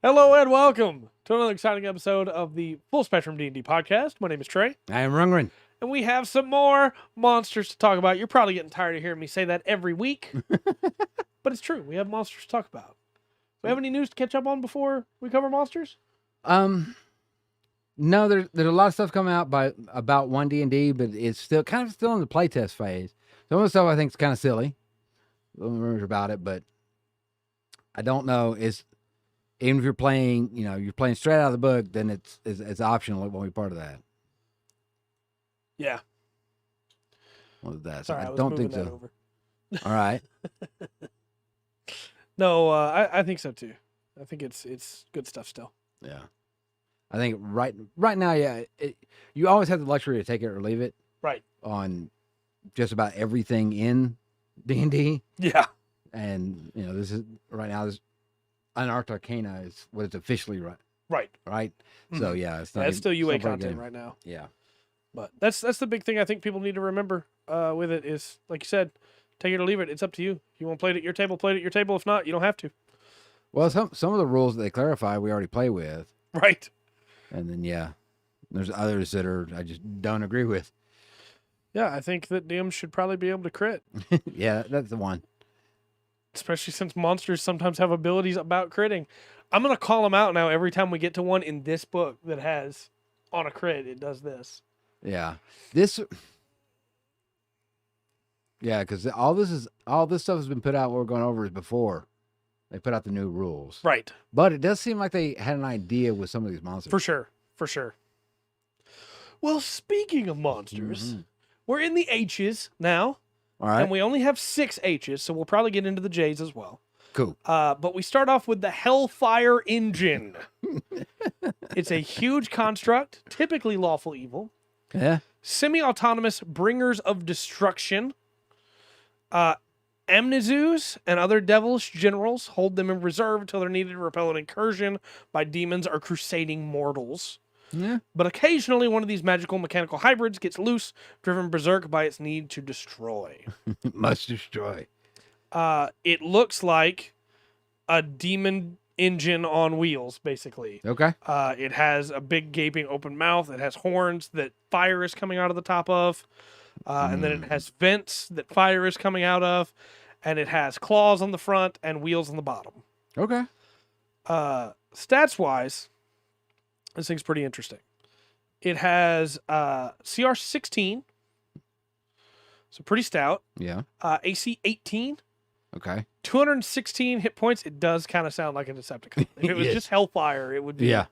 Hello and welcome to another exciting episode of the Full Spectrum D&D podcast. My name is Trey, I am Rungren. and we have some more monsters to talk about. You're probably getting tired of hearing me say that every week, but it's true. We have monsters to talk about. Do we have any news to catch up on before we cover monsters? No, there's a lot of stuff coming out about 1D&D, but it's still in the playtest phase. Some of the stuff I think is kind of silly. Rumors about it, but I don't know. Even if you're playing, you're playing straight out of the book, then it's optional. It won't be part of that. Yeah. What was that? Sorry, I don't think so. Over. All right. No, I think so too. I think it's good stuff still. Yeah. I think right now, yeah, you always have the luxury to take it or leave it. Right. On just about everything in D&D. Yeah. And, this is right now, this Unearthed Arcana is what it's officially right. Mm-hmm. So, yeah, it's not. It's still UA content right now. Yeah. But that's the big thing I think people need to remember with it is, like you said, take it or leave it. It's up to you. If you want to play it at your table, play it at your table. If not, you don't have to. Well, some of the rules that they clarify, we already play with. Right. And then, yeah, there's others that I just don't agree with. Yeah, I think that DMs should probably be able to crit. Yeah, that's the one. Especially since monsters sometimes have abilities about critting. I'm going to call them out now every time we get to one in this book that has, on a crit, it does this. Yeah. Yeah, because all this stuff has been put out, what we're going over is before they put out the new rules. Right. But it does seem like they had an idea with some of these monsters. For sure. Well, speaking of monsters, we're in the H's now. All right. And we only have 6 H's, so we'll probably get into the J's as well. Cool. But we start off with the Hellfire Engine. It's a huge construct, typically lawful evil. Yeah. Semi-autonomous bringers of destruction. Amnesus and other devilish generals hold them in reserve until they're needed to repel an incursion by demons or crusading mortals. Yeah. But occasionally one of these magical mechanical hybrids gets loose, driven berserk by its need to destroy. Must destroy. It looks like a demon engine on wheels, basically. Okay. It has a big gaping open mouth. It has horns that fire is coming out of the top of. And then it has vents that fire is coming out of. And it has claws on the front and wheels on the bottom. Okay. Stats-wise, this thing's pretty interesting. It has CR 16, so pretty stout. Yeah. AC 18. Okay. 216 hit points. It does kind of sound like a Decepticon. If it was just Hellfire, it would be. Yeah.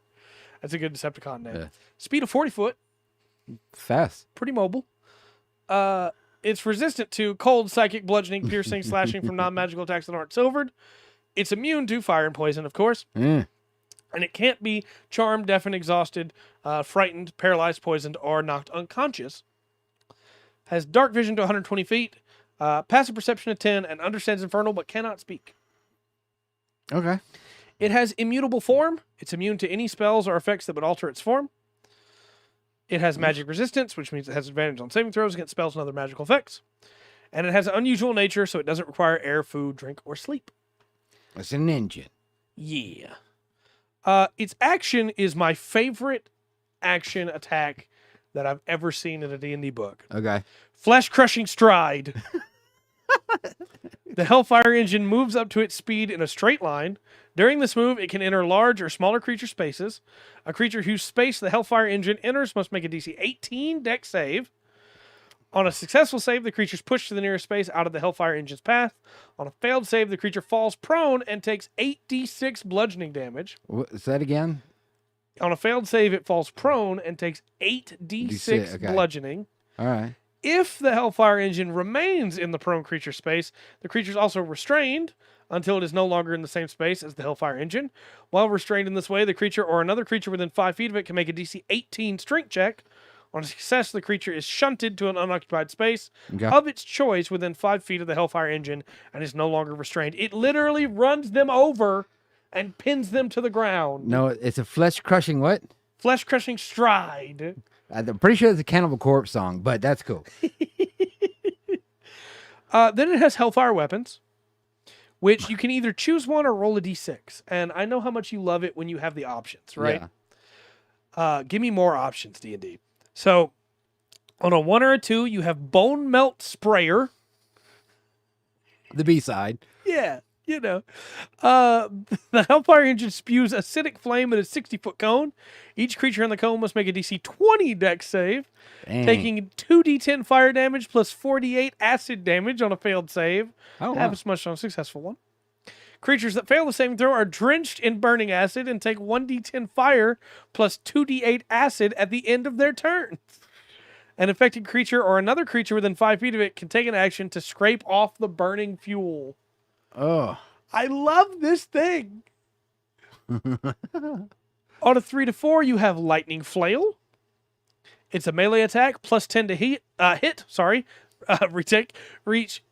That's a good Decepticon name. Yeah. Speed of 40 foot. Fast. Pretty mobile. It's resistant to cold, psychic, bludgeoning, piercing, slashing from non-magical attacks that aren't silvered. It's immune to fire and poison, of course. Mm. And it can't be charmed, deafened, exhausted, frightened, paralyzed, poisoned, or knocked unconscious. Has dark vision to 120 feet, passive perception of 10, and understands Infernal but cannot speak. Okay. It has immutable form. It's immune to any spells or effects that would alter its form. It has magic resistance, which means it has advantage on saving throws against spells and other magical effects. And it has an unusual nature, so it doesn't require air, food, drink, or sleep. It's an engine. Yeah. Its action is my favorite action attack that I've ever seen in a D&D book. Okay. Flesh-crushing stride. The Hellfire Engine moves up to its speed in a straight line. During this move, it can enter large or smaller creature spaces. A creature whose space the Hellfire Engine enters must make a DC 18 Dex save. On a successful save, the creature is pushed to the nearest space out of the Hellfire Engine's path. On a failed save, the creature falls prone and takes 8d6 bludgeoning damage. What is that again? On a failed save, it falls prone and takes 8d6 okay. bludgeoning. All right. If the Hellfire Engine remains in the prone creature space, the creature is also restrained until it is no longer in the same space as the Hellfire Engine. While restrained in this way, the creature or another creature within 5 feet of it can make a DC 18 strength check. On success, the creature is shunted to an unoccupied space of its choice within 5 feet of the Hellfire Engine and is no longer restrained. It literally runs them over and pins them to the ground. No, it's a flesh-crushing what? Flesh-crushing stride. I'm pretty sure it's a Cannibal Corpse song, but that's cool. Then it has Hellfire Weapons, which you can either choose one or roll a d6. And I know how much you love it when you have the options, right? Give me more options, D&D. So on a 1 or a 2, you have Bone Melt Sprayer. The B-side. Yeah, you know. The Hellfire Engine spews acidic flame in a 60-foot cone. Each creature in the cone must make a DC 20 dex save, taking 2d10 fire damage plus 4d8 acid damage on a failed save. Half as much on a successful one. Creatures that fail the saving throw are drenched in burning acid and take 1d10 fire plus 2d8 acid at the end of their turn. An affected creature or another creature within 5 feet of it can take an action to scrape off the burning fuel. Oh. I love this thing. On a 3 to 4, you have Lightning Flail. It's a melee attack, plus 10 to hit. Reach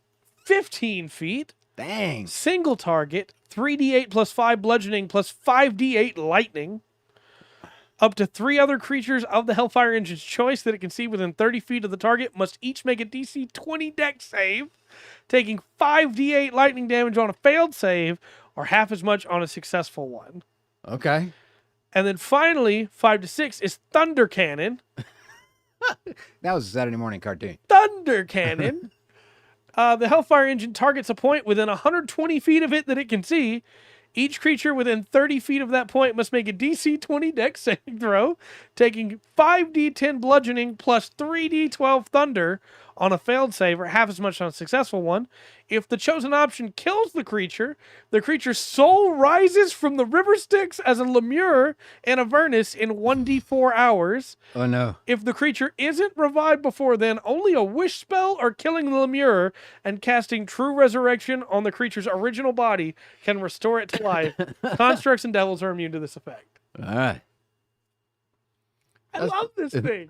15 feet. Dang. Single target, 3d8 plus 5 bludgeoning plus 5d8 lightning. Up to 3 other creatures of the Hellfire Engine's choice that it can see within 30 feet of the target must each make a DC 20 dex save, taking 5d8 lightning damage on a failed save, or half as much on a successful one. Okay. And then finally, 5 to 6 is Thunder Cannon. That was a Saturday morning cartoon. Thunder Cannon. The Hellfire Engine targets a point within 120 feet of it that it can see. Each creature within 30 feet of that point must make a DC 20 dex saving throw, taking 5d10 bludgeoning plus 3d12 thunder on a failed save, or half as much on a successful one. If the chosen option kills the creature's soul rises from the river Styx as a lemure in Avernus in 1d4 hours. Oh, no. If the creature isn't revived before then, only a wish spell or killing the lemure and casting True Resurrection on the creature's original body can restore it to life. Constructs and devils are immune to this effect. All right. I love this thing.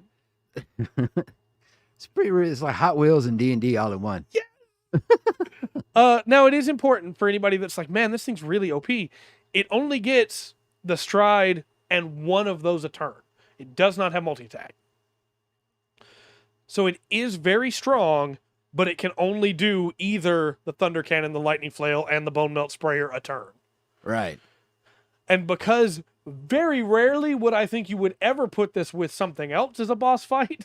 It's pretty. It's like Hot Wheels and D&D all in one. Yeah. Now it is important for anybody that's like, man, this thing's really OP. It only gets the stride and one of those a turn. It does not have multi-attack. So it is very strong, but it can only do either the Thunder Cannon, the Lightning Flail, and the Bone Melt Sprayer a turn. Right. And because very rarely would I think you would ever put this with something else as a boss fight,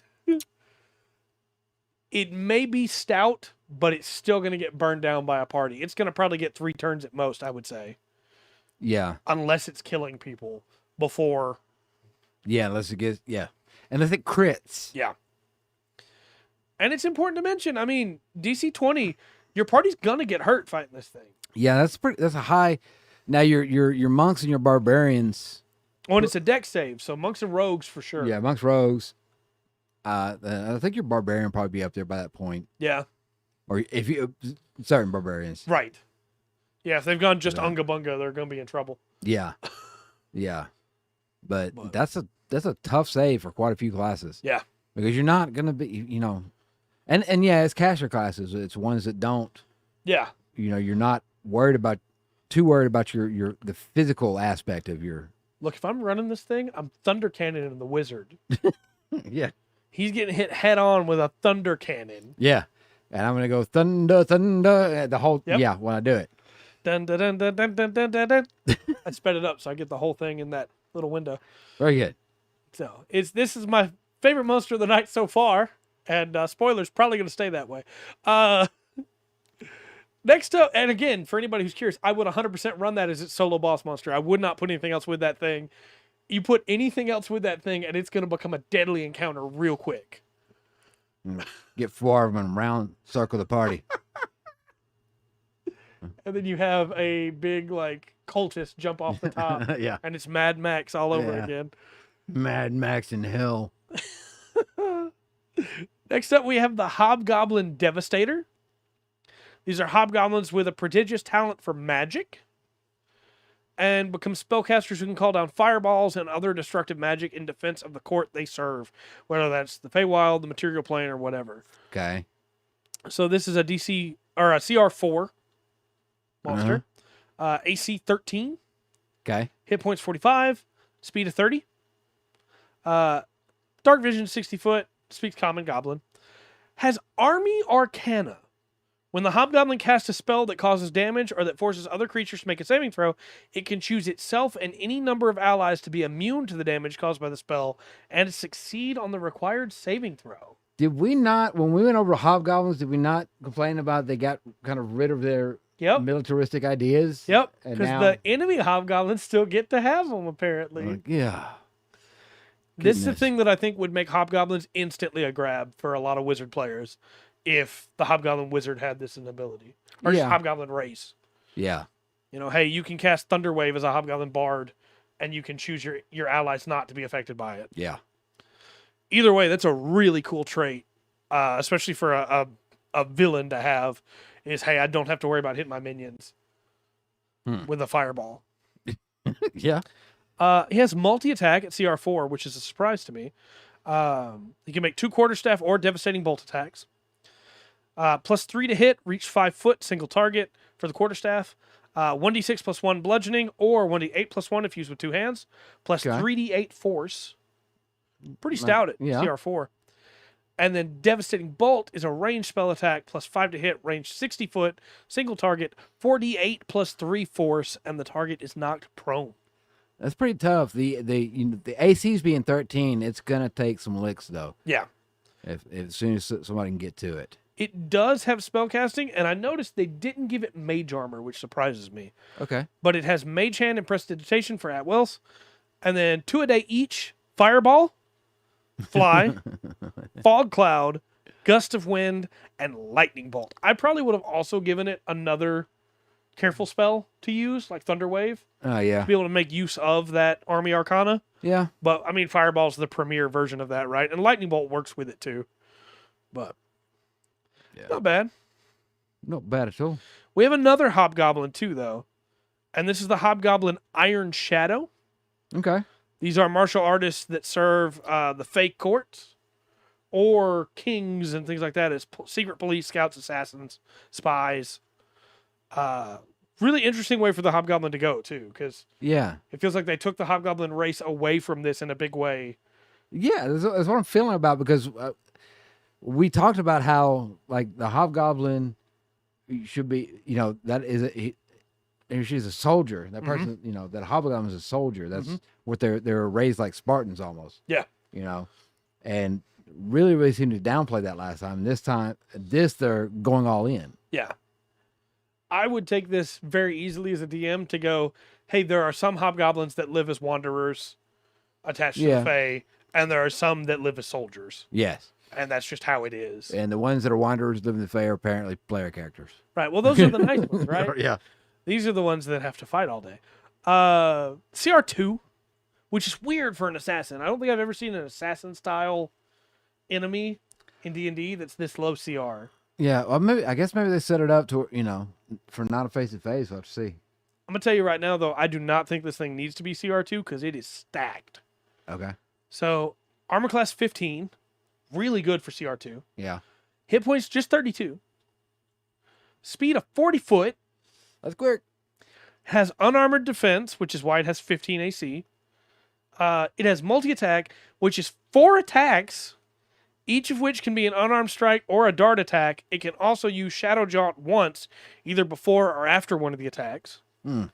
it may be stout, but it's still going to get burned down by a party. It's going to probably get 3 turns at most, I would say. Yeah. Unless it's killing people before. Yeah, unless it gets, yeah. Unless it crits. Yeah. And it's important to mention, I mean, DC 20, your party's going to get hurt fighting this thing. Yeah, that's a high. Now your monks and your barbarians. Oh, and it's a dex save, so monks and rogues for sure. Yeah, monks, rogues. I think your barbarian probably be up there by that point. Yeah. Or if you certain barbarians. Right. Yeah, if they've gone just unga bunga, they're going to be in trouble. Yeah. Yeah. But that's a tough save for quite a few classes. Yeah. Because you're not going to be, and yeah, it's caster classes. It's ones that don't. Yeah. You're not too worried about the physical aspect of your. Look, if I'm running this thing, I'm Thunder Cannon the wizard. Yeah. He's getting hit head on with a Thunder Cannon. Yeah. And I'm going to go thunder, the whole, Yep. When I do it. Dun, dun, dun, dun, dun, dun, dun, dun, dun. I sped it up so I get the whole thing in that little window. Very good. So this is my favorite monster of the night so far. And spoilers, probably going to stay that way. Next up, and again, for anybody who's curious, I would 100% run that as its solo boss monster. I would not put anything else with that thing. You put anything else with that thing, and it's going to become a deadly encounter real quick. Get 4 of them around, circle the party. And then you have a big, cultist jump off the top. Yeah. And it's Mad Max all over again. Mad Max in hell. Next up, we have the Hobgoblin Devastator. These are hobgoblins with a prodigious talent for magic and become spellcasters who can call down fireballs and other destructive magic in defense of the court they serve, whether that's the Feywild, the material plane, or whatever. Okay. So this is a DC or a CR4 monster. AC 13. Okay. Hit points 45. Speed of 30. Dark vision 60 foot. Speaks common goblin. Has Army Arcana, When the Hobgoblin casts a spell that causes damage or that forces other creatures to make a saving throw, it can choose itself and any number of allies to be immune to the damage caused by the spell and to succeed on the required saving throw. Did we not, when we went over Hobgoblins, did we not complain about they got kind of rid of their militaristic ideas? Yep, And because now, the enemy Hobgoblins still get to have them, apparently. like, yeah. This is the Goodness. thing that I think would make Hobgoblins instantly a grab for a lot of Wizard players if the Hobgoblin Wizard had this ability. Or just Yeah. Hobgoblin race. Yeah. You know, hey, you can cast Thunderwave as a Hobgoblin Bard, and you can choose your allies not to be affected by it. Yeah. Either way, that's a really cool trait, especially for a villain to have, is, hey, I don't have to worry about hitting my minions with a fireball. Yeah. He has multi-attack at CR4, which is a surprise to me. He can make 2 quarterstaff or devastating bolt attacks. +3 to hit, reach 5 foot, single target for the quarterstaff. 1d6 +1 bludgeoning, or 1d8 +1 if used with 2 hands. Plus Okay. 3d8 force. Pretty stout at Yeah. CR4. And then devastating bolt is a ranged spell attack, +5 to hit, range 60 foot, single target, 4d8 +3 force, and the target is knocked prone. That's pretty tough. The AC's being 13, it's gonna take some licks though. Yeah. If as soon as somebody can get to it. It does have spellcasting, and I noticed they didn't give it mage armor, which surprises me. Okay. But it has mage hand and prestidigitation for at wills, and then 2 a day each: fireball, fly, fog cloud, gust of wind, and lightning bolt. I probably would have also given it another careful spell to use, like Thunderwave, Oh yeah. to be able to make use of that Army Arcana. Yeah. But I mean, fireball's the premier version of that, right? And lightning bolt works with it too. But Yeah. not bad. Not bad at all. We have another Hobgoblin too, though. And this is the Hobgoblin Iron Shadow. Okay. These are martial artists that serve the fake courts or kings and things like that as secret police, scouts, assassins, spies. Really interesting way for the Hobgoblin to go, too, because Yeah. it feels like they took the Hobgoblin race away from this in a big way. Yeah, that's what I'm feeling about because we talked about how like the Hobgoblin should be, that is she's a soldier. That person, that Hobgoblin is a soldier. That's what they're raised like Spartans almost. Yeah. And really seemed to downplay that last time. This time, they're going all in. Yeah. I would take this very easily as a DM to go, hey, there are some Hobgoblins that live as wanderers attached to the Fae, and there are some that live as soldiers. Yes. And that's just how it is. And the ones that are wanderers live in the Fae are apparently player characters. Right. Well, those are the nice ones, right? Yeah. These are the ones that have to fight all day. CR2, which is weird for an assassin. I don't think I've ever seen an assassin-style enemy in D&D that's this low CR. Yeah, well, I guess maybe they set it up to, for not a face-to-face. We'll have to see. I'm going to tell you right now, though, I do not think this thing needs to be CR2 because it is stacked. Okay. So, armor class 15, really good for CR2. Yeah. Hit points just 32. Speed of 40 foot. That's quick. Has unarmored defense, which is why it has 15 AC. It has multi-attack, which is 4 attacks, each of which can be an unarmed strike or a dart attack. It can also use Shadow Jaunt once, either before or after one of the attacks. The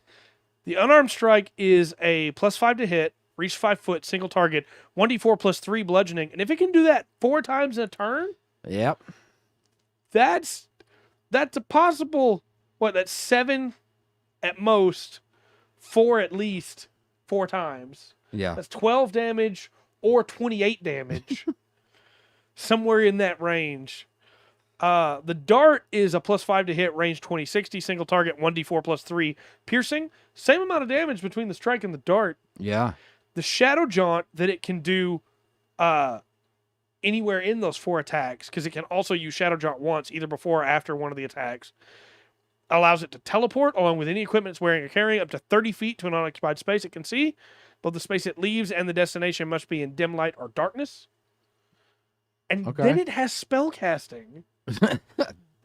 unarmed strike is a +5 to hit, reach 5 foot, single target, 1d4 +3 bludgeoning. And if it can do that 4 times in a turn, Yep. that's a possible, that's 7 at most, 4 at least, 4 times. Yeah. That's 12 damage or 28 damage. Somewhere in that range. The dart is a +5 to hit, range 20-60, single target, 1d4 +3 piercing. Same amount of damage between the strike and the dart. Yeah. The Shadow Jaunt that it can do anywhere in those 4 attacks, because it can also use Shadow Jaunt once, either before or after one of the attacks, allows it to teleport along with any equipment it's wearing or carrying up to 30 feet to an unoccupied space it can see. Both the space it leaves and the destination must be in dim light or darkness. And then it has spell casting.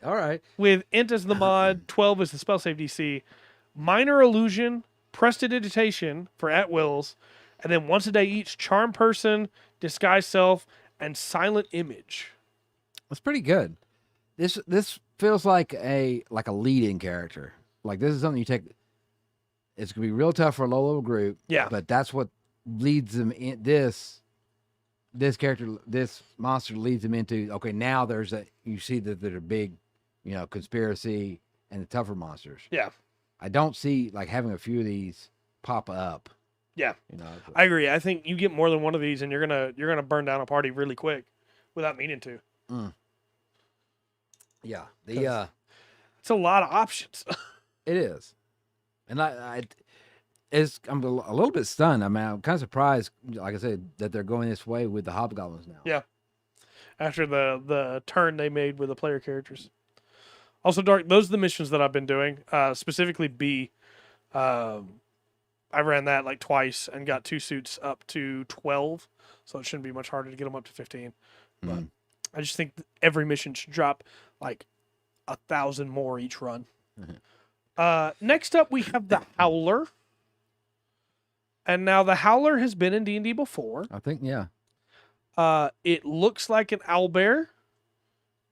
All right. With Int as the mod, 12 is the spell save DC, Minor Illusion, Prestidigitation for at wills, and then once a day each, Charm Person, Disguise Self, and Silent Image. That's pretty good. This feels like a lead-in character. Like this is something you take. It's gonna be real tough for a low level group. Yeah. But that's what leads them in this character, this monster leads them into. Okay, now you see that there's a big, conspiracy and the tougher monsters. Yeah. I don't see like having a few of these pop up. Yeah. I agree. I think you get more than one of these and you're gonna burn down a party really quick without meaning to. Yeah. It's a lot of options. It is. And I'm a little bit stunned. I mean, I'm kind of surprised, like I said, that they're going this way with the Hobgoblins now. Yeah. After the turn they made with the player characters. Also, Dark, those are the missions that I've been doing. Specifically B. I ran that like twice and got 2 suits up to 12. So it shouldn't be much harder to get them up to 15. But I just think every mission should drop like 1,000 more each run. Next up, we have the Howler. And now the Howler has been in D&D before. I think, yeah. It looks like an owlbear,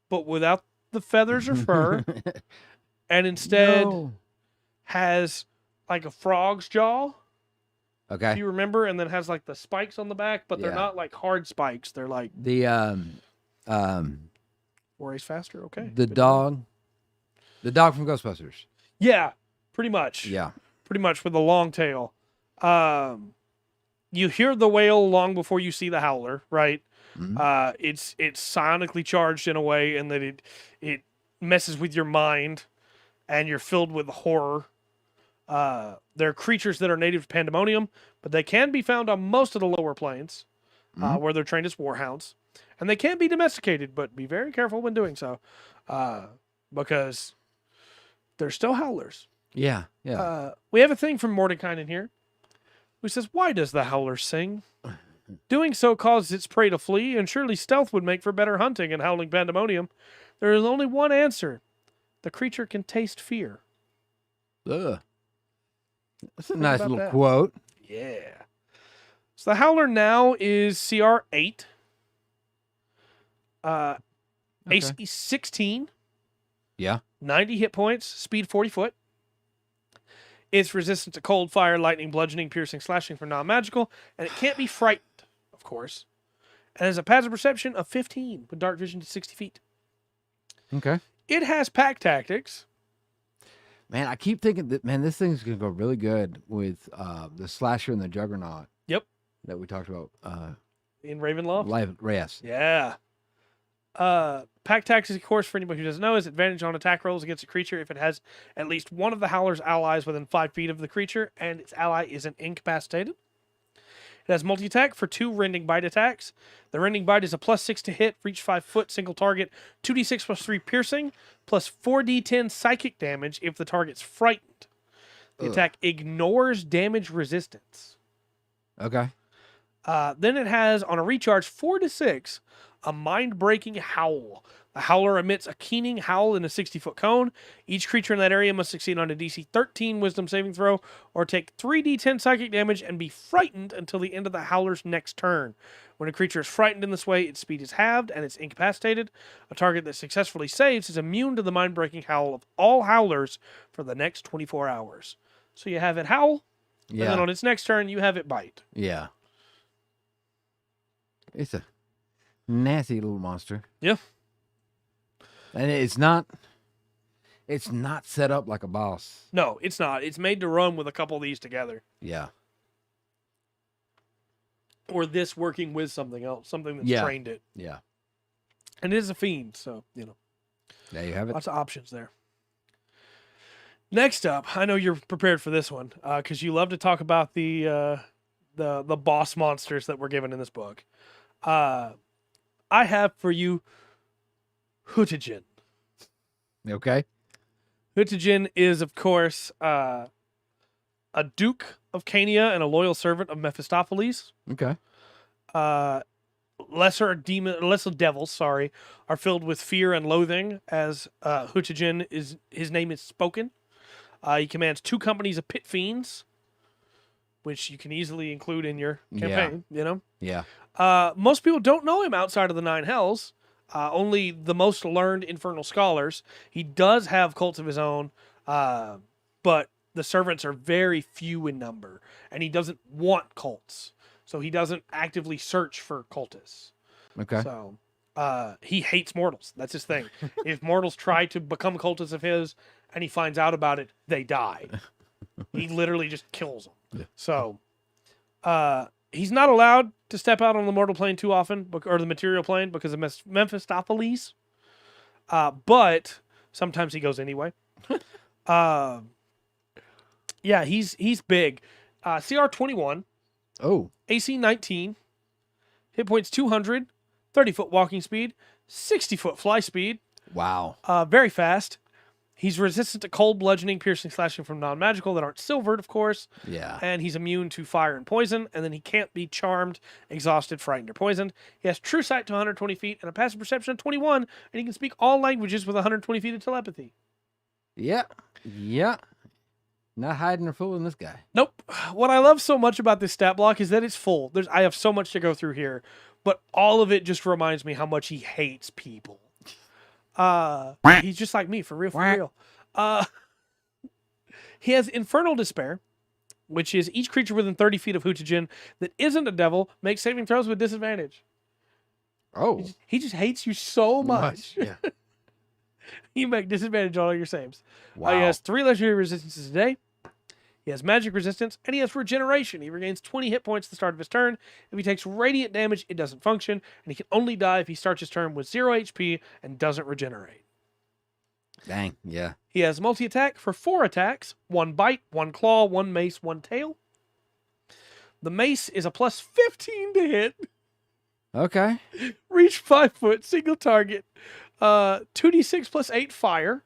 but without the feathers or fur. And instead has like a frog's jaw. Okay. If you remember, and then has like the spikes on the back, but they're not like hard spikes. They're like the 4A's faster. Okay. The dog from Ghostbusters. Yeah, pretty much. Yeah. Pretty much with a long tail. You hear the wail long before you see the Howler, right? It's sonically charged in a way, and that it messes with your mind, and you're filled with horror. They're creatures that are native to Pandemonium, but they can be found on most of the lower planes, where they're trained as warhounds, and they can be domesticated, but be very careful when doing so, because they're still Howlers. Yeah, yeah. We have a thing from Mordenkainen here, who says, "Why does the Howler sing? Doing so causes its prey to flee, and surely stealth would make for better hunting in howling Pandemonium. There is only one answer. The creature can taste fear." Ugh. That's a nice little quote. Yeah. So the Howler now is CR 8. AC 16. Yeah. 90 hit points, speed 40 foot. It's resistant to cold, fire, lightning, bludgeoning, piercing, slashing for non-magical, and it can't be frightened, of course. And has a passive perception of 15 with dark vision to 60 feet. Okay. It has pack tactics. Man, I keep thinking that, this thing's going to go really good with the Slasher and the Juggernaut. Yep. That we talked about. In Ravenloft? Yes. Yeah. Pack tactics, of course, for anybody who doesn't know, is advantage on attack rolls against a creature if it has at least one of the Howler's allies within 5 feet of the creature, and its ally isn't incapacitated. It has multi-attack for 2 rending bite attacks. The rending bite is a +6 to hit, reach 5 foot, single target, 2d6 plus 3 piercing, plus 4d10 psychic damage if the target's frightened. The attack ignores damage resistance. Okay. Then it has, on a recharge 4 to 6, a mind-breaking howl. The Howler emits a keening howl in a 60-foot cone. Each creature in that area must succeed on a DC 13 Wisdom saving throw or take 3d10 psychic damage and be frightened until the end of the Howler's next turn. When a creature is frightened in this way, its speed is halved and it's incapacitated. A target that successfully saves is immune to the mind-breaking howl of all Howlers for the next 24 hours. So you have it howl, and then on its next turn, you have it bite. Yeah. It's a nasty little monster. Yeah. And it's not set up like a boss. No, it's not. It's made to run with a couple of these together. Yeah. Or this working with something else, something that's trained it. Yeah. And it is a fiend, so, There you have it. Lots of options there. Next up, I know you're prepared for this one, because you love to talk about the boss monsters that were given in this book. I have for you Hutagen. Okay. Hutagen is, of course, a Duke of Cania and a loyal servant of Mephistopheles. Okay. Lesser devils, are filled with fear and loathing as Hutagen his name is spoken. He commands 2 companies of pit fiends, which you can easily include in your campaign, Yeah. Most people don't know him outside of the 9 Hells. only the most learned infernal scholars. He does have cults of his own, but the servants are very few in number, and he doesn't want cults, so he doesn't actively search for cultists. Okay. So he hates mortals. That's his thing. If mortals try to become cultists of his and he finds out about it, they die. He literally just kills them. Yeah. So he's not allowed to step out on the mortal plane too often, or the material plane, because of Mephistopheles. But sometimes he goes anyway. Yeah, he's big. CR 21. Oh. AC 19. Hit points 200. 30-foot walking speed. 60-foot fly speed. Wow. Very fast. He's resistant to cold, bludgeoning, piercing, slashing from non-magical that aren't silvered, of course. Yeah. And he's immune to fire and poison. And then he can't be charmed, exhausted, frightened, or poisoned. He has true sight to 120 feet and a passive perception of 21. And he can speak all languages with 120 feet of telepathy. Yeah. Yeah. Not hiding or fooling this guy. Nope. What I love so much about this stat block is that it's full. I have so much to go through here, but all of it just reminds me how much he hates people. He's just like me, for real. He has Infernal Despair, which is each creature within 30 feet of Hootagen that isn't a devil makes saving throws with disadvantage. Oh. He just hates you so much. Yeah. You make disadvantage on all your saves. Wow. He has 3 legendary resistances a day. He has magic resistance, and he has regeneration. He regains 20 hit points at the start of his turn. If he takes radiant damage, it doesn't function, and he can only die if he starts his turn with 0 HP and doesn't regenerate. Dang, yeah. He has multi-attack for 4 attacks, 1 bite, 1 claw, 1 mace, 1 tail. The mace is a plus 15 to hit. Okay. Reach 5 foot, single target. 2d6 plus 8 fire.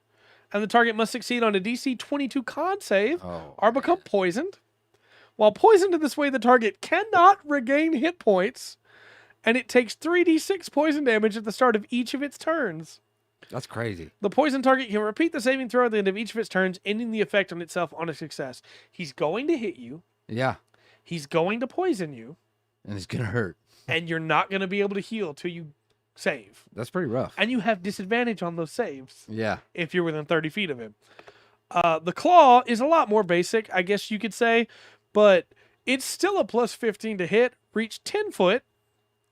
And the target must succeed on a DC 22 con save or become poisoned. While poisoned in this way, the target cannot regain hit points. And it takes 3d6 poison damage at the start of each of its turns. That's crazy. The poison target can repeat the saving throw at the end of each of its turns, ending the effect on itself on a success. He's going to hit you. Yeah. He's going to poison you. And it's going to hurt. And you're not going to be able to heal till you save. That's pretty rough. And you have disadvantage on those saves. Yeah. If you're within 30 feet of him. The claw is a lot more basic, I guess you could say, but it's still a plus 15 to hit, reach 10 foot,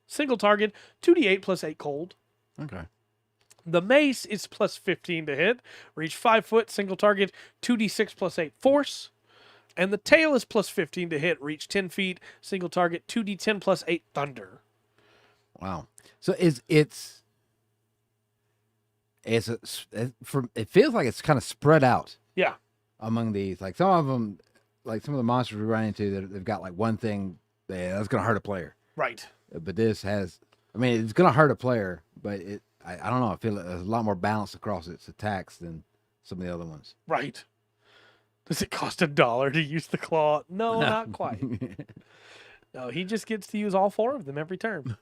single target, 2d8 plus 8 cold. Okay. The mace is plus 15 to hit, reach 5 foot, single target, 2d6 plus 8 force. And the tail is plus 15 to hit, reach 10 feet, single target, 2d10 plus 8 thunder. Wow. So it feels like it's kind of spread out. Yeah. Among these, like some of them, like some of the monsters we run into, they've got like one thing that's going to hurt a player. Right. But this has, I mean, it's going to hurt a player, but I don't know. I feel it's a lot more balanced across its attacks than some of the other ones. Right. Does it cost $1 to use the claw? No, not quite. No, he just gets to use all 4 of them every turn.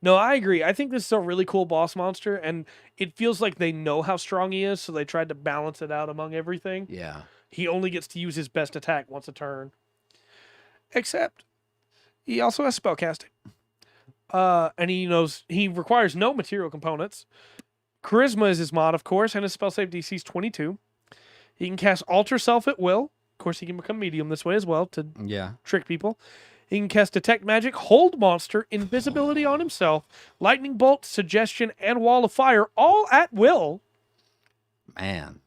No, I agree. I think this is a really cool boss monster, and it feels like they know how strong he is, so they tried to balance it out among everything. Yeah. He only gets to use his best attack once a turn. Except, he also has spellcasting. And he requires no material components. Charisma is his mod, of course, and his spell save DC is 22. He can cast Alter Self at will. Of course, he can become medium this way as well to trick people. He can cast Detect Magic, Hold Monster, Invisibility on himself, Lightning Bolt, Suggestion, and Wall of Fire, all at will. Man.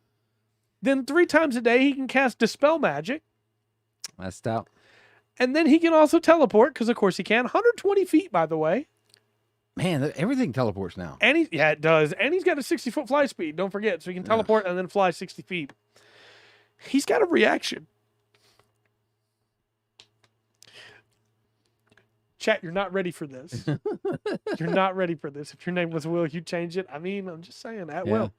Then 3 times a day, he can cast Dispel Magic. That's stout. And then he can also teleport, because of course he can. 120 feet, by the way. Man, everything teleports now. And it does. And he's got a 60-foot fly speed, don't forget. So he can teleport and then fly 60 feet. He's got a reaction. Chat, you're not ready for this. You're not ready for this. If your name was Will, you'd change it. I mean, I'm just saying, at will.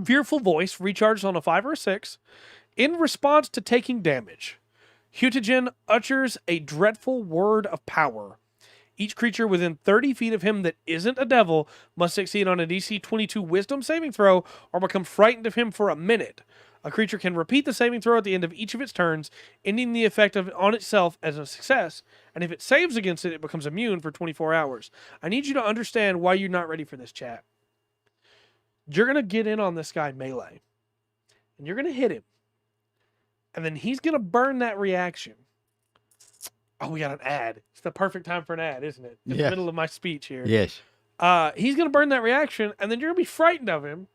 Fearful Voice recharges on a 5 or a 6 in response to taking damage. Hutagen utters a dreadful word of power. Each creature within 30 feet of him that isn't a devil must succeed on a DC 22 Wisdom saving throw or become frightened of him for a minute. A creature can repeat the saving throw at the end of each of its turns, ending the effect on itself as a success. And if it saves against it, it becomes immune for 24 hours. I need you to understand why you're not ready for this, chat. You're going to get in on this guy melee. And you're going to hit him. And then he's going to burn that reaction. Oh, we got an ad. It's the perfect time for an ad, isn't it? In the middle of my speech here. Yes. He's going to burn that reaction, and then you're going to be frightened of him.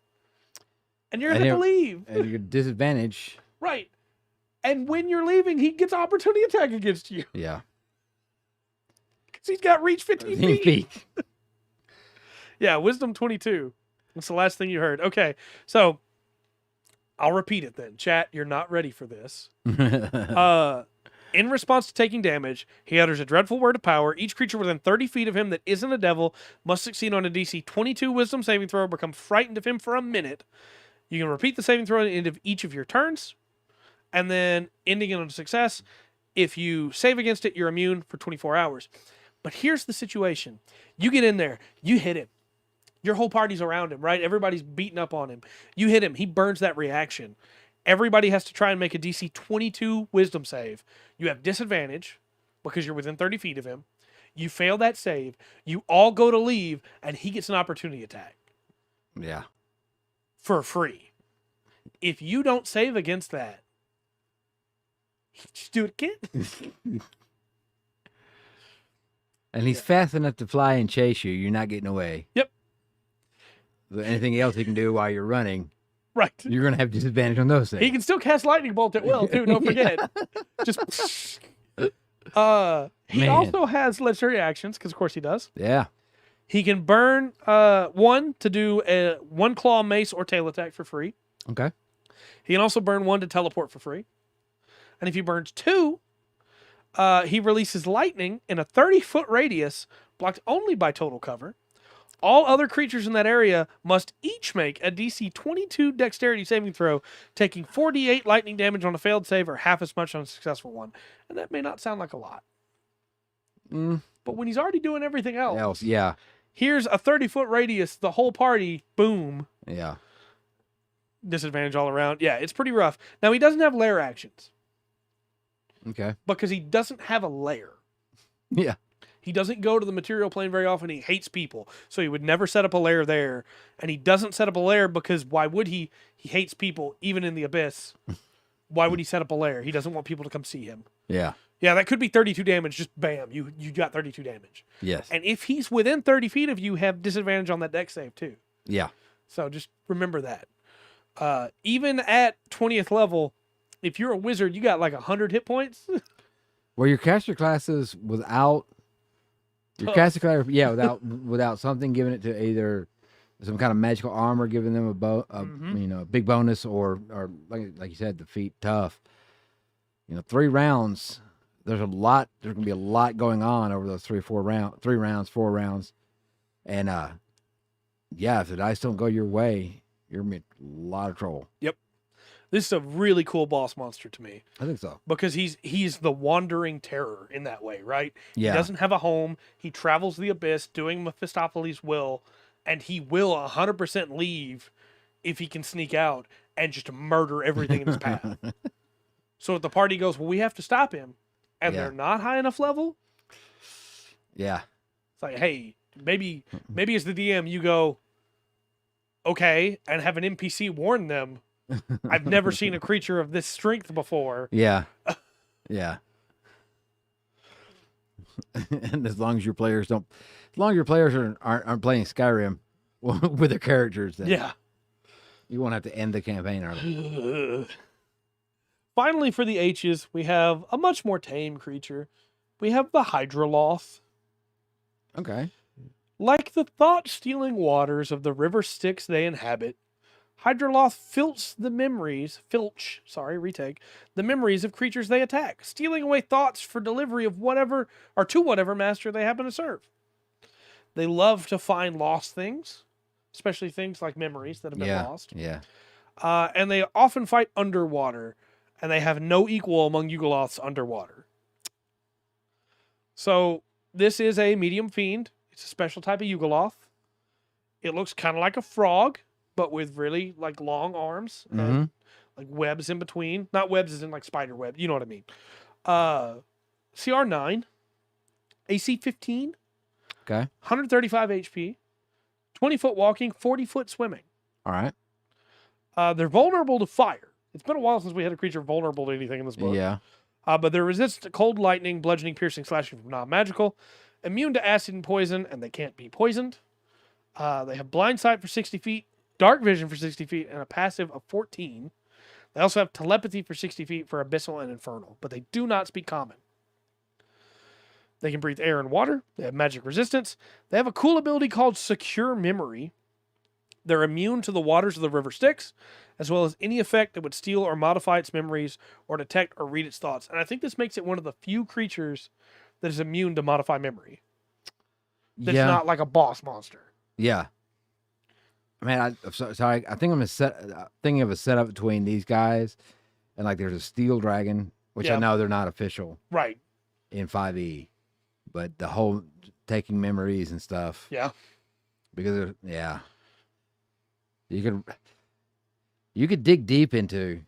And you're going to leave. And you're disadvantaged. Right. And when you're leaving, he gets opportunity attack against you. Yeah. Because he's got reach 15 feet. Yeah, wisdom 22. That's the last thing you heard. Okay, so I'll repeat it then. Chat, you're not ready for this. In response to taking damage, he utters a dreadful word of power. Each creature within 30 feet of him that isn't a devil must succeed on a DC 22 wisdom saving throw or become frightened of him for a minute. You can repeat the saving throw at the end of each of your turns, and then ending it on a success. If you save against it, you're immune for 24 hours. But here's the situation. You get in there. You hit him. Your whole party's around him, right? Everybody's beating up on him. You hit him. He burns that reaction. Everybody has to try and make a DC 22 wisdom save. You have disadvantage because you're within 30 feet of him. You fail that save. You all go to leave, and he gets an opportunity attack. Yeah. For free. If you don't save against that, just do it again. And he's fast enough to fly and chase you. You're not getting away. Yep. But anything else he can do while you're running, right? You're going to have disadvantage on those things. He can still cast lightning bolt at will too. Don't forget. Just. He also has legendary actions because of course he does. Yeah. He can burn one to do a one claw, mace, or tail attack for free. Okay. He can also burn one to teleport for free. And if he burns two, he releases lightning in a 30-foot radius, blocked only by total cover. All other creatures in that area must each make a DC 22 dexterity saving throw, taking 48 lightning damage on a failed save or half as much on a successful one. And that may not sound like a lot. But when he's already doing everything else, yeah. Here's a 30-foot radius, the whole party, boom. Yeah. Disadvantage all around. Yeah, it's pretty rough. Now, he doesn't have lair actions. Okay. Because he doesn't have a lair. Yeah. He doesn't go to the material plane very often. He hates people. So he would never set up a lair there. And he doesn't set up a lair because why would he? He hates people, even in the abyss. Why would he set up a lair? He doesn't want people to come see him. Yeah. Yeah, that could be 32 damage. Just bam, you got 32 damage. Yes. And if he's within 30 feet of you, have disadvantage on that dex save too. Yeah. So just remember that. Even at 20th level, if you're a wizard, you got like 100 hit points. Well, your caster classes without your caster class, without something giving it to either some kind of magical armor, giving them a big bonus, or like you said, the feat tough. 3 rounds. There's gonna be a lot going on over those 4 rounds, and if the dice don't go your way, you're gonna be in a lot of trouble. Yep. This is a really cool boss monster to me. I think so. Because he's the wandering terror in that way, right? Yeah. He doesn't have a home. He travels the abyss doing Mephistopheles' will, and he will 100% leave if he can sneak out and just murder everything in his path. So if the party goes, well, we have to stop him, and they're not high enough level. Yeah. It's like, hey, maybe as the DM you go, okay, and have an NPC warn them. I've never seen a creature of this strength before. Yeah. Yeah. And as long as your players aren't playing Skyrim with their characters, then you won't have to end the campaign early. Finally, for the H's, we have a much more tame creature. We have the Hydroloth. Okay. Like the thought-stealing waters of the river Styx they inhabit, Hydroloth filch the memories of creatures they attack, stealing away thoughts for delivery of to whatever master they happen to serve. They love to find lost things, especially things like memories that have been lost. Yeah. And they often fight underwater, and they have no equal among Yugoloths underwater. So this is a medium fiend. It's a special type of Yugoloth. It looks kind of like a frog, but with really long arms, like webs in between. Not webs as in like spider web. You know what I mean. CR 9, AC 15, Okay. 135 HP, 20-foot walking, 40-foot swimming. All right. They're vulnerable to fire. It's been a while since we had a creature vulnerable to anything in this book. Yeah. But they're resistant to cold, lightning, bludgeoning, piercing, slashing from non-magical, immune to acid and poison, and they can't be poisoned. They have blind sight for 60 feet, dark vision for 60 feet, and a passive of 14. They also have telepathy for 60 feet for abyssal and infernal, but they do not speak common. They can breathe air and water. They have magic resistance. They have a cool ability called Secure Memory. They're immune to the waters of the river Styx, as well as any effect that would steal or modify its memories or detect or read its thoughts. And I think this makes it one of the few creatures that is immune to modify memory. That's not like a boss monster. Yeah. Man, I'm sorry. I think I'm thinking of a setup between these guys and like there's a steel dragon, which I know they're not official. Right. In 5e. But the whole taking memories and stuff. Yeah. Because you could dig deep into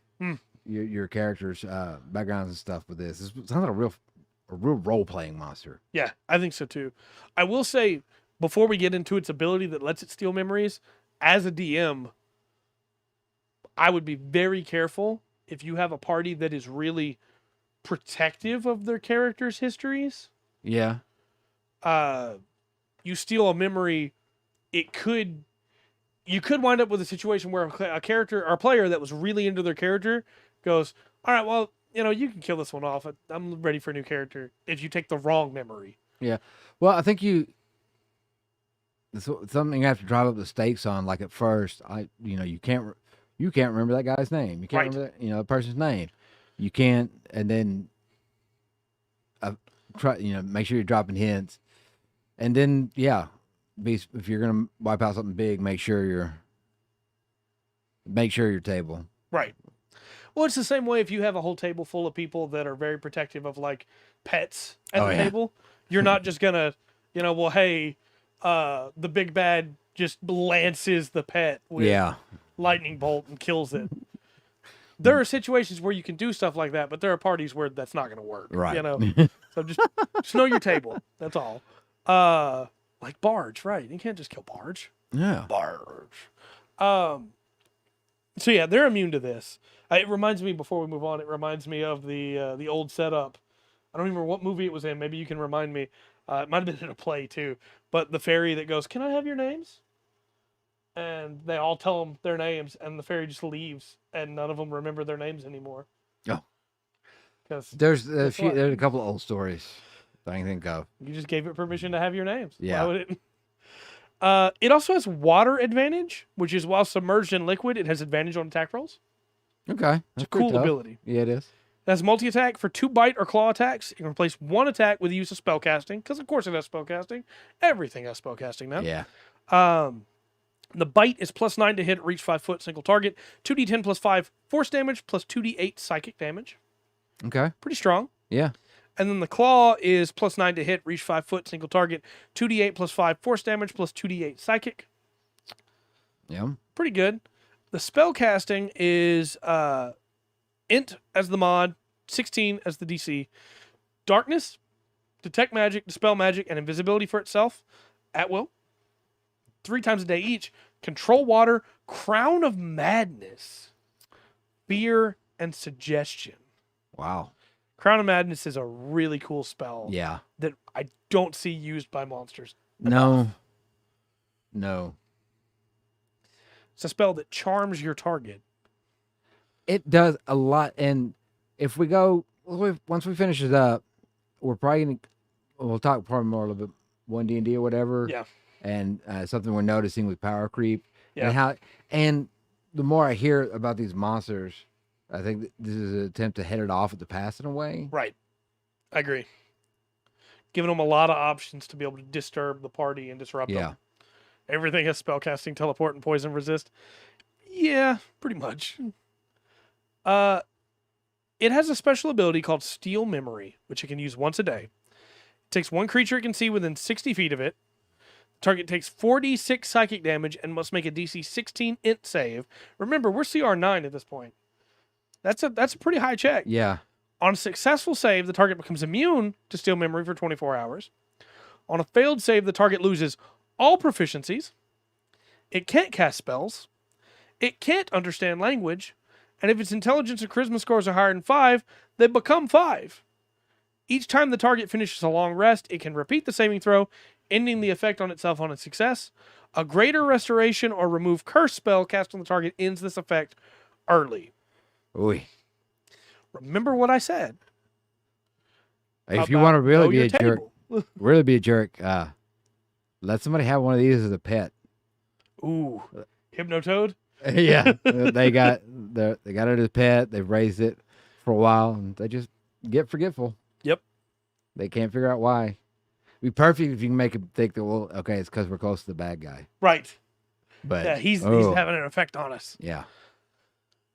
your character's backgrounds and stuff with this. It sounds like a real role playing monster. Yeah, I think so too. I will say before we get into its ability that lets it steal memories, as a DM, I would be very careful if you have a party that is really protective of their characters' histories. Yeah. You steal a memory, you could wind up with a situation where a character or a player that was really into their character goes, all right, well, you can kill this one off. I'm ready for a new character if you take the wrong memory. Yeah. Well, I think it's something you have to drive up the stakes on. Like at first, you can't remember that guy's name. You can't remember that, the person's name. You can't, and then make sure you're dropping hints. And then, if you're gonna wipe out something big, make sure your table. Right. Well, it's the same way if you have a whole table full of people that are very protective of like pets at the table. You're not just gonna, the big bad just lances the pet with lightning bolt and kills it. There are situations where you can do stuff like that, but there are parties where that's not going to work. Right. So just know your table. That's all. Like Barge, right? You can't just kill Barge. Yeah. Barge. So yeah, they're immune to this. It reminds me, before we move on, it reminds me of the old setup. I don't even remember what movie it was in. Maybe you can remind me. It might have been in a play too. But the fairy that goes, "Can I have your names?" And they all tell them their names, and the fairy just leaves, and none of them remember their names anymore. Oh. Because there's a couple of old stories that I can think of. You just gave it permission to have your names. Yeah. Why would it? It also has water advantage, which is while submerged in liquid, it has advantage on attack rolls. Okay. It's a cool ability. Yeah, it is. It has multi-attack for 2 bite or claw attacks. You can replace 1 attack with the use of spellcasting, because of course it has spellcasting. Everything has spellcasting now. Yeah. The bite is +9 to hit, reach 5 foot, single target. 2d10 +5 force damage, plus 2d8 psychic damage. Okay. Pretty strong. Yeah. And then the claw is +9 to hit, reach 5 foot, single target. 2d8 +5 force damage, plus 2d8 psychic. Yeah. Pretty good. The spellcasting is Int as the mod, 16 as the DC. Darkness, detect magic, dispel magic, and invisibility for itself at will. 3 times a day each. Control water, Crown of Madness, fear, and suggestion. Wow. Crown of Madness is a really cool spell. Yeah. That I don't see used by monsters. No. It's a spell that charms your target. It does a lot, and if we go once we finish it up, we'll talk probably more a little bit 1D&D or whatever. Yeah. And something we're noticing with power creep. Yeah. And the more I hear about these monsters, I think this is an attempt to head it off at the pass in a way. Right. I agree. Giving them a lot of options to be able to disturb the party and disrupt them. Everything has spellcasting, teleport, and poison resist. Yeah, pretty much. It has a special ability called Steal Memory, which it can use once a day. It takes 1 creature it can see within 60 feet of it. Target takes 4d6 psychic damage and must make a DC 16 int save. Remember, we're CR 9 at this point. That's a pretty high check. Yeah. On a successful save, the target becomes immune to steal memory for 24 hours. On a failed save, the target loses all proficiencies. It can't cast spells. It can't understand language. And if its intelligence and charisma scores are higher than 5, they become 5. Each time the target finishes a long rest, it can repeat the saving throw, ending the effect on itself on its success. A greater restoration or remove curse spell cast on the target ends this effect early. Ooh. Remember what I said. If you want to really know be your a jerk, let somebody have one of these as a pet. Ooh, Hypnotoad? Yeah, they got it as a pet. They've raised it for a while, and they just get forgetful. Yep. They can't figure out why. It'd be perfect if you can make them think that, well, okay, it's because we're close to the bad guy. Right. But yeah, he's having an effect on us. Yeah.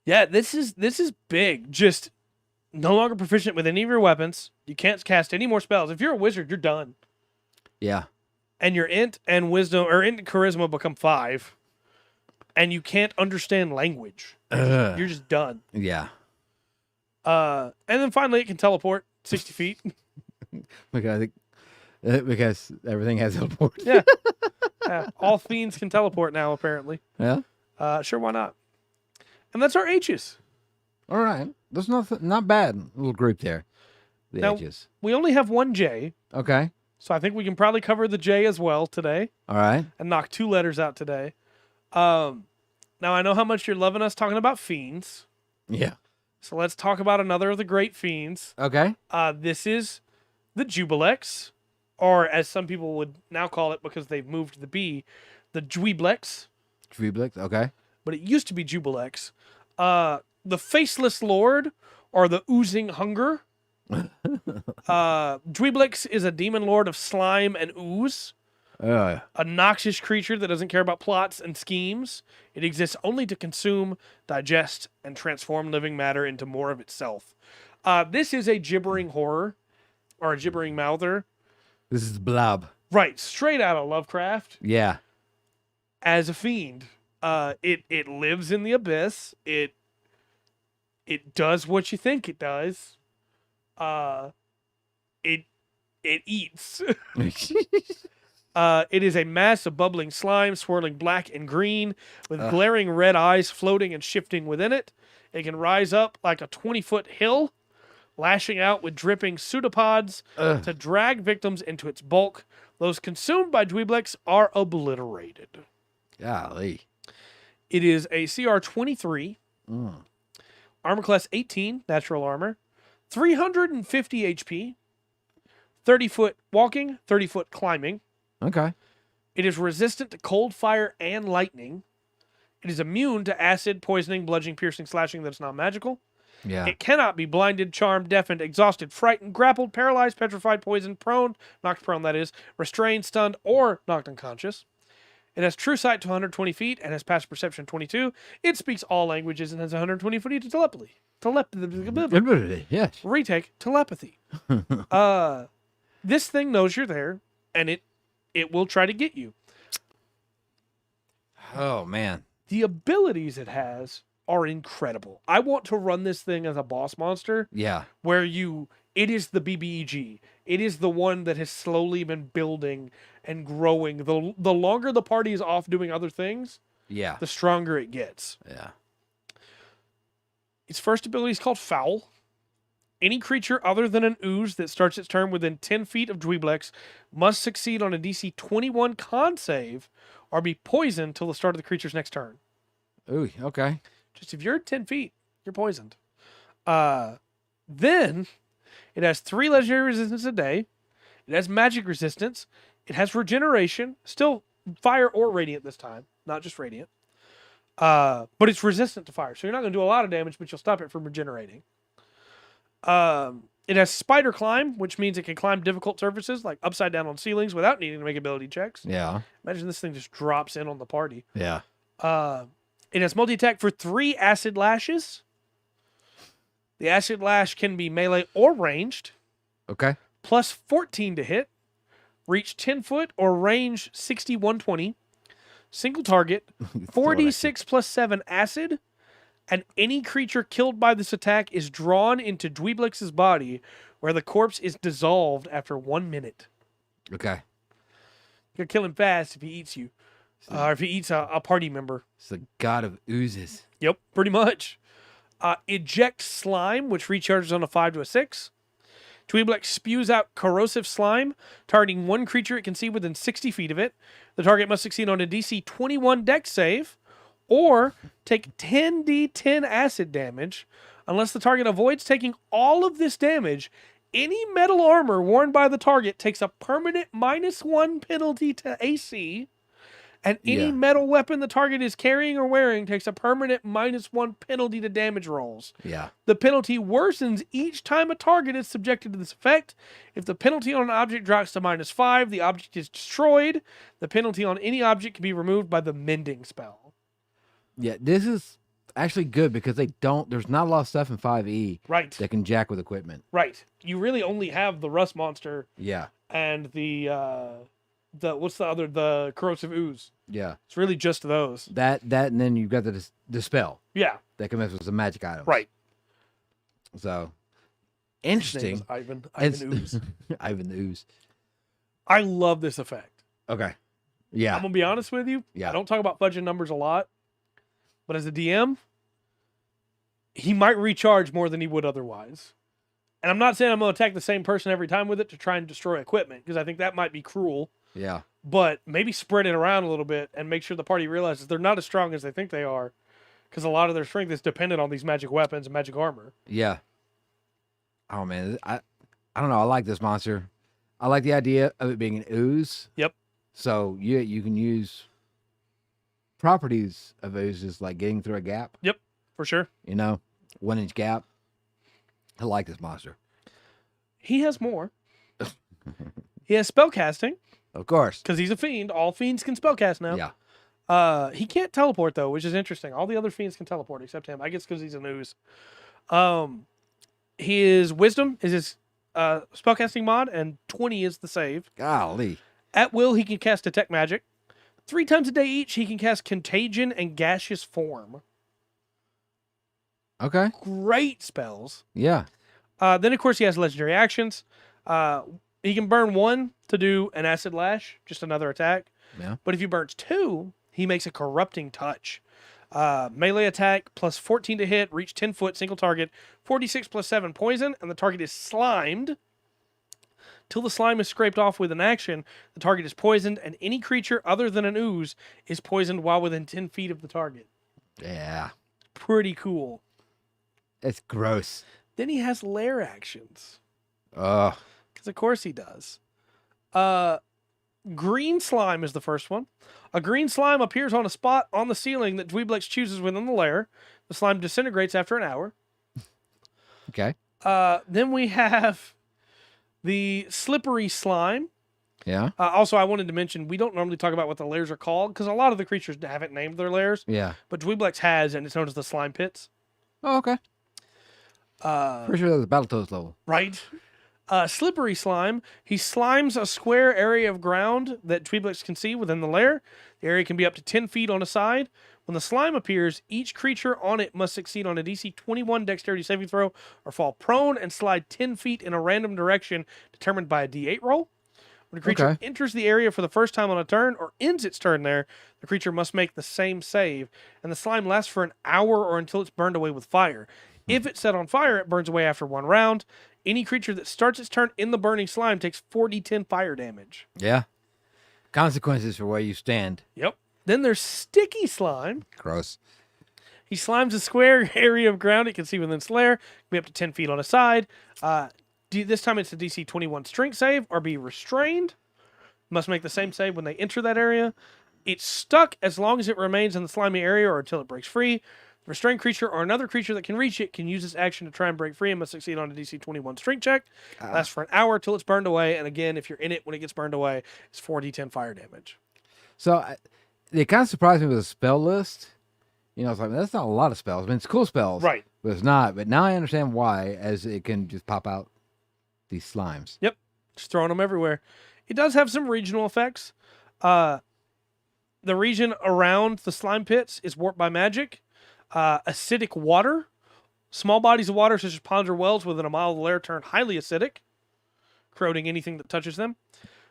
Yeah, this is big. Just no longer proficient with any of your weapons. You can't cast any more spells. If you're a wizard, you're done. Yeah. And your int and wisdom or int and charisma become 5. And you can't understand language. You're just done. Yeah. And then finally, it can teleport 60 feet. because everything has teleport. Yeah. All fiends can teleport now, apparently. Yeah. Sure, why not? And that's our H's. All right. That's not bad. Little group there. The now, H's. We only have one J. Okay. So I think we can probably cover the J as well today. All right. And knock 2 letters out today. Now, I know how much you're loving us talking about fiends. Yeah. So let's talk about another of the great fiends. Okay. This is the Juiblex, or as some people would now call it because they've moved the B, the Juiblex. Juiblex, okay. But it used to be Juiblex. The Faceless Lord, or the Oozing Hunger. Juiblex is a demon lord of slime and ooze. A noxious creature that doesn't care about plots and schemes. It exists only to consume, digest, and transform living matter into more of itself. This is a gibbering horror, or a gibbering mouther. This is Blob. Right, straight out of Lovecraft. Yeah. As a fiend. It lives in the abyss. It does what you think it does. It eats. It is a mass of bubbling slime, swirling black and green, with glaring red eyes floating and shifting within it. It can rise up like a 20-foot hill, lashing out with dripping pseudopods to drag victims into its bulk. Those consumed by Juiblex are obliterated. Golly. It is a CR 23, armor class 18, natural armor, 350 HP, 30-foot walking, 30-foot climbing. Okay. It is resistant to cold, fire, and lightning. It is immune to acid, poisoning, bludgeoning, piercing, slashing that's not magical. Yeah. It cannot be blinded, charmed, deafened, exhausted, frightened, grappled, paralyzed, petrified, poisoned, prone, knocked prone, that is, restrained, stunned, or knocked unconscious. It has true sight to 120 feet and has passive perception 22. It speaks all languages and has 120 feet to telepathy. Yes. Retake telepathy. This thing knows you're there, and it will try to get you. Oh, man. The abilities it has are incredible. I want to run this thing as a boss monster. Yeah. Where it is the BBEG. It is the one that has slowly been building and growing. The longer the party is off doing other things, the stronger it gets. Yeah. Its first ability is called Foul. Any creature other than an ooze that starts its turn within 10 feet of Juiblex must succeed on a DC 21 con save or be poisoned till the start of the creature's next turn. Ooh, okay. Just if you're at 10 feet, you're poisoned. Then it has 3 legendary resistance a day. It has magic resistance. It has regeneration, still fire or radiant this time, not just radiant. But it's resistant to fire, so you're not going to do a lot of damage, but you'll stop it from regenerating. It has spider climb, which means it can climb difficult surfaces, like upside down on ceilings, without needing to make ability checks. Yeah. Imagine this thing just drops in on the party. Yeah. It has multi-attack for 3 acid lashes. The acid lash can be melee or ranged. Okay. Plus 14 to hit. Reach 10 foot or range 60, 120. Single target. 4d6 plus 7 acid. and any creature killed by this attack is drawn into Juiblex's body, where the corpse is dissolved after 1 minute. Okay. You're kill him fast if he eats you, or if he eats a party member. It's the god of oozes. Yep, pretty much. Eject slime, which recharges on a 5 to a 6. Juiblex spews out corrosive slime, targeting one creature it can see within 60 feet of it. The target must succeed on a DC 21 Dex save, or take 10d10 acid damage. Unless the target avoids taking all of this damage, any metal armor worn by the target takes a permanent -1 penalty to AC, and any metal weapon the target is carrying or wearing takes a permanent -1 penalty to damage rolls. Yeah. The penalty worsens each time a target is subjected to this effect. If the penalty on an object drops to -5, the object is destroyed. The penalty on any object can be removed by the mending spell. Yeah, this is actually good because there's not a lot of stuff in 5e Right. that can jack with equipment. Right. You really only have the rust monster Yeah. and the what's the other, the corrosive ooze. Yeah. It's really just those. That and then you've got the dispel Yeah. that can mess with some magic items. Right. So His name interesting. is Ivan It's- Ooze. Ivan the Ooze. I love this effect. Okay. Yeah. I'm gonna be honest with you. Yeah. I don't talk about fudging numbers a lot, but as a DM, he might recharge more than he would otherwise. And I'm not saying I'm gonna attack the same person every time with it to try and destroy equipment, because I think that might be cruel. Yeah. But maybe spread it around a little bit and make sure the party realizes they're not as strong as they think they are, because a lot of their strength is dependent on these magic weapons and magic armor. Yeah. Oh man, I don't know. I like this monster. I like the idea of it being an ooze. Yep. So you can use properties of oozes like getting through a gap. Yep, for sure. 1-inch gap. I like this monster. He has more. He has spellcasting, Of course. because he's a fiend. All fiends can spellcast now. Yeah. He can't teleport though, which is interesting. All the other fiends can teleport except him. I guess because he's an ooze. His wisdom is his spellcasting mod, and 20 is the save. Golly. At will, he can cast detect magic. 3 times a day each, he can cast contagion and gaseous form. Okay. Great spells. Yeah. Then of course he has legendary actions. He can burn 1 to do an acid lash, just another attack. Yeah. But if he burns 2, he makes a corrupting touch. Melee attack plus 14 to hit, reach 10 foot, single target, 46 plus 7 poison, and the target is slimed. Till the slime is scraped off with an action, the target is poisoned, and any creature other than an ooze is poisoned while within 10 feet of the target. Yeah. Pretty cool. It's gross. Then he has lair actions. Ugh. Because of course he does. Green slime is the first one. A green slime appears on a spot on the ceiling that Juiblex chooses within the lair. The slime disintegrates after an hour. Okay. Then we have the slippery slime. Yeah. Also, I wanted to mention, we don't normally talk about what the lairs are called, because a lot of the creatures haven't named their lairs, Yeah. but Juiblex has, and it's known as the slime pits. Oh, okay. Pretty sure that was Battletoads level. Right? Slippery slime. He slimes a square area of ground that Juiblex can see within the lair. The area can be up to 10 feet on a side. When the slime appears, each creature on it must succeed on a DC 21 dexterity saving throw or fall prone and slide 10 feet in a random direction determined by a D8 roll. When a creature enters the area for the first time on a turn or ends its turn there, the creature must make the same save, and the slime lasts for an hour or until it's burned away with fire. If it's set on fire, it burns away after 1 round. Any creature that starts its turn in the burning slime takes 4d10 fire damage. Yeah. Consequences for where you stand. Yep. Then there's sticky slime. Gross. He slimes a square area of ground it can see within its lair. Can be up to 10 feet on a side. This time it's a DC 21 strength save or be restrained. Must make the same save when they enter that area. It's stuck as long as it remains in the slimy area or until it breaks free. The restrained creature or another creature that can reach it can use its action to try and break free and must succeed on a DC 21 strength check. Lasts for an hour till it's burned away. And again, if you're in it when it gets burned away, it's 4d10 fire damage. So it kind of surprised me with the spell list. It's like, that's not a lot of spells. I mean, it's cool spells. Right. But it's not. But now I understand why, as it can just pop out these slimes. Yep. Just throwing them everywhere. It does have some regional effects. The region around the slime pits is warped by magic. Acidic water. Small bodies of water, such as ponds or wells within a mile of the lair, turn highly acidic, corroding anything that touches them.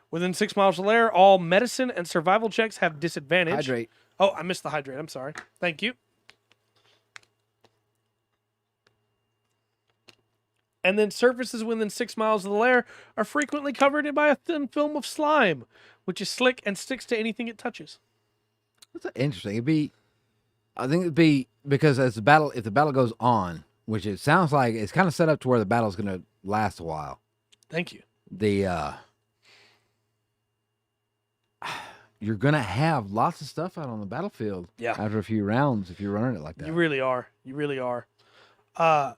Within 6 miles of the lair, all medicine and survival checks have disadvantage. Hydrate. Oh, I missed the hydrate. I'm sorry. Thank you. And then surfaces within 6 miles of the lair are frequently covered by a thin film of slime, which is slick and sticks to anything it touches. That's interesting. I think it'd be because if the battle goes on, which it sounds like it's kind of set up to where the battle's going to last a while. Thank you. You're going to have lots of stuff out on the battlefield after a few rounds if you're running it like that. You really are. You really are. Now,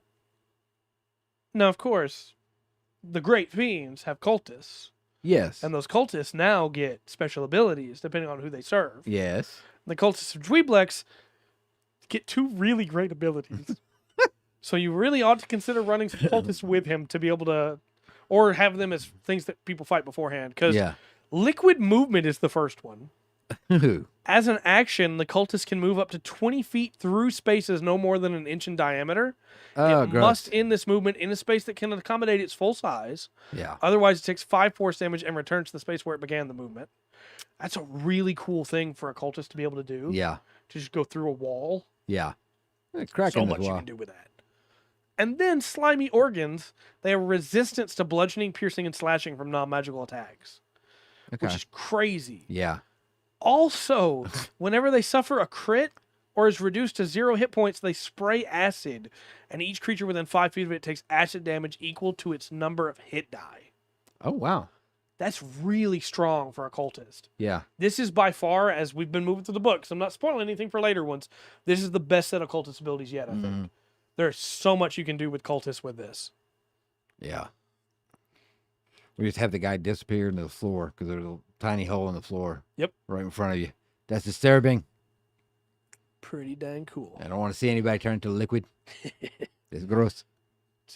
of course, the Great Fiends have cultists. Yes. And those cultists now get special abilities depending on who they serve. Yes. The cultists of Juiblex get 2 really great abilities. So you really ought to consider running some cultists with him to be able to, or have them as things that people fight beforehand. Because liquid movement is the first one. As an action, the cultist can move up to 20 feet through spaces no more than an inch in diameter. It must end this movement in a space that can accommodate its full size. Yeah. Otherwise, it takes 5 force damage and returns to the space where it began the movement. That's a really cool thing for a cultist to be able to do. Yeah. To just go through a wall. Yeah. So much you can do with that. And then slimy organs, they have resistance to bludgeoning, piercing, and slashing from non-magical attacks. Okay. Which is crazy. Yeah. Also, whenever they suffer a crit or is reduced to 0 hit points, they spray acid, and each creature within 5 feet of it takes acid damage equal to its number of hit die. Oh, wow. That's really strong for a cultist. Yeah. This is by far, as we've been moving through the books, I'm not spoiling anything for later ones, this is the best set of cultist abilities yet, I think. There's so much you can do with cultists with this. Yeah. We just have the guy disappear into the floor because there's a tiny hole in the floor. Yep. Right in front of you. That's disturbing. Pretty dang cool. I don't want to see anybody turn into liquid. It's gross.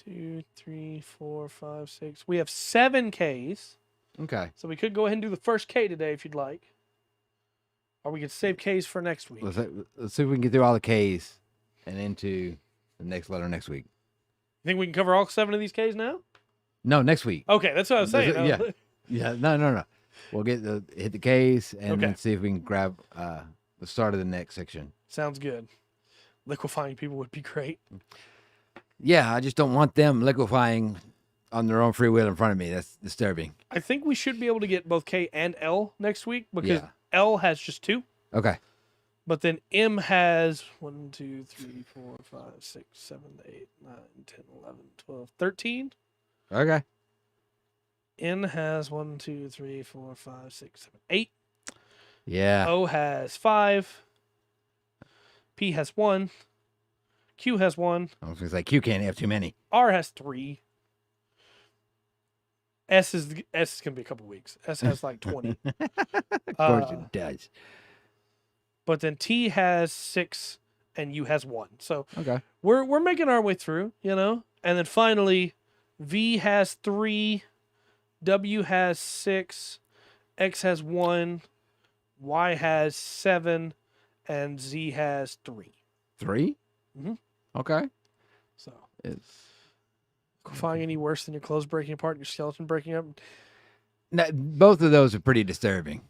2, 3, 4, 5, 6. We have 7 Ks. Okay. So we could go ahead and do the first K today if you'd like. Or we could save Ks for next week. Let's see if we can get through all the Ks and into the next letter next week. You think we can cover all 7 of these Ks now? No, next week. Okay, that's what I was saying. Yeah. Yeah. No. We'll hit the Ks and then see if we can grab the start of the next section. Sounds good. Liquefying people would be great. Yeah, I just don't want them liquefying on their own free will in front of me. That's disturbing. I think we should be able to get both K and L next week because L has just 2. Okay. But then M has 1, 2, 3, 4, 5, 6, 7, 8, 9, 10, 11, 12, 13. Okay. N has 1, 2, 3, 4, 5, 6, 7, 8. Yeah. O has 5. P has 1. Q has 1. I was going to say, Q can't have too many. R has 3. S is going to be a couple weeks. S has like 20. Of course it does. But then T has 6 and U has 1. So okay, we're making our way through, you know? And then finally, V has 3, W has 6, X has 1, Y has 7, and Z has 3. 3? Mm-hmm. Okay. So it's find any worse than your clothes breaking apart and your skeleton breaking up? Now, both of those are pretty disturbing.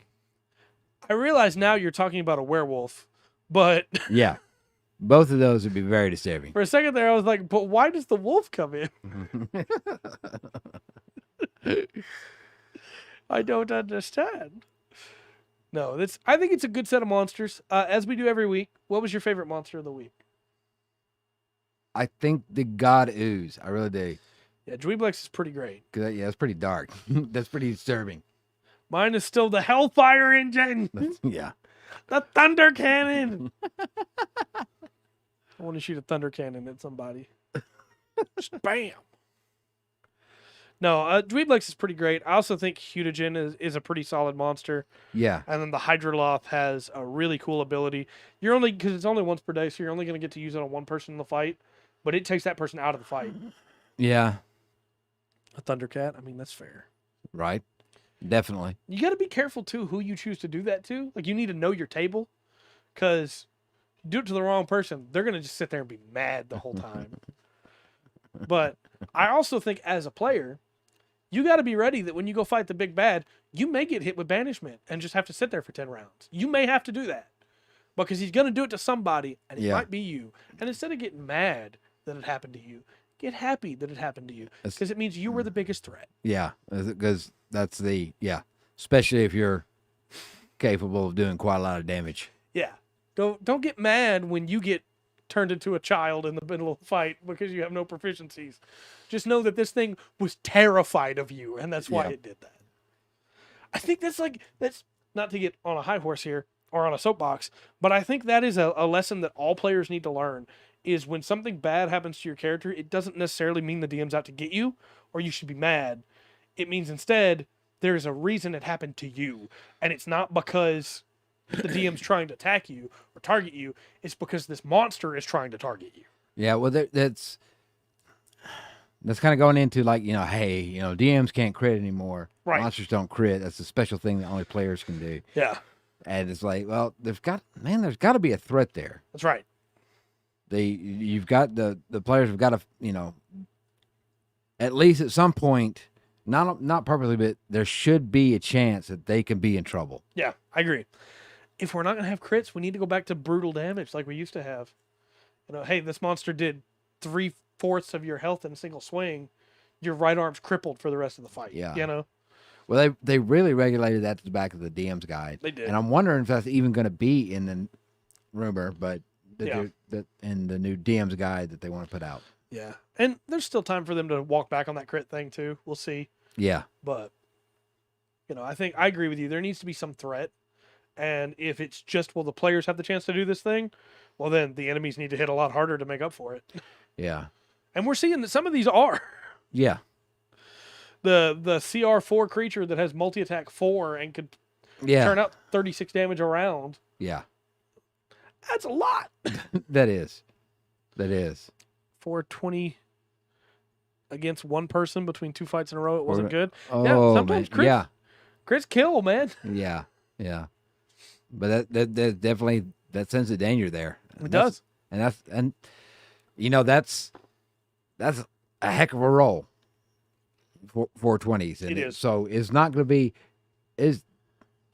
I realize now you're talking about a werewolf, but yeah, both of those would be very disturbing. For a second there, I was like, but why does the wolf come in? I don't understand. No, I think it's a good set of monsters. As we do every week, what was your favorite monster of the week? I think the God Ooze. I really do. Yeah, Juiblex is pretty great. Yeah, it's pretty dark. That's pretty disturbing. Mine is still the Hellfire Engine. Yeah. The Thunder Cannon. I want to shoot a Thunder Cannon at somebody. Just bam. No, Juiblex is pretty great. I also think Hydrogen is a pretty solid monster. Yeah. And then the Hydroloth has a really cool ability. Because it's only once per day, so you're only going to get to use it on one person in the fight. But it takes that person out of the fight. Yeah. A Thundercat, I mean, that's fair. Right. Definitely. You got to be careful, too, who you choose to do that to. Like, you need to know your table. Because Do it to the wrong person, they're gonna just sit there and be mad the whole time. But I also think as a player, you got to be ready that when you go fight the big bad, you may get hit with banishment and just have to sit there for 10 rounds. You may have to do that because he's going to do it to somebody, and it might be you. And instead of getting mad that it happened to you, get happy that it happened to you because it means you were the biggest threat. Yeah, because that's especially if you're capable of doing quite a lot of damage. Yeah. Don't get mad when you get turned into a child in the middle of the fight because you have no proficiencies. Just know that this thing was terrified of you, and that's why it did that. I think that's not to get on a high horse here or on a soapbox, but I think that is a lesson that all players need to learn is when something bad happens to your character, it doesn't necessarily mean the DM's out to get you or you should be mad. It means instead there's a reason it happened to you, and it's not because the DM's trying to attack you or target you. It's because this monster is trying to target you. Yeah, well, that's kind of going into hey, DMs can't crit anymore. Right. Monsters don't crit. That's a special thing that only players can do. Yeah. And it's like, well, there's got to be a threat there. That's right. You've got the players have got to, at least at some point, not perfectly, but there should be a chance that they can be in trouble. Yeah, I agree. If we're not going to have crits, we need to go back to brutal damage like we used to have. Hey, this monster did 3/4 of your health in a single swing. Your right arm's crippled for the rest of the fight. Yeah. Well, they really regulated that to the back of the DM's guide. They did. And I'm wondering if that's even going to be in the rumor, but in the new DM's guide that they want to put out. Yeah. And there's still time for them to walk back on that crit thing too. We'll see. Yeah. But, I think I agree with you. There needs to be some threat. And if it's just, the players have the chance to do this thing, well, then the enemies need to hit a lot harder to make up for it. Yeah. And we're seeing that some of these are. Yeah. The CR4 creature that has multi-attack 4 and could turn out 36 damage a round. Yeah. That's a lot. That is. 420 against one person between 2 fights in a row. It wasn't good. Oh, sometimes crits kill, man. Yeah. Yeah. But that definitely, that sense of danger there. It does. And that's a heck of a roll for 420s. And it is. So it's not going to be,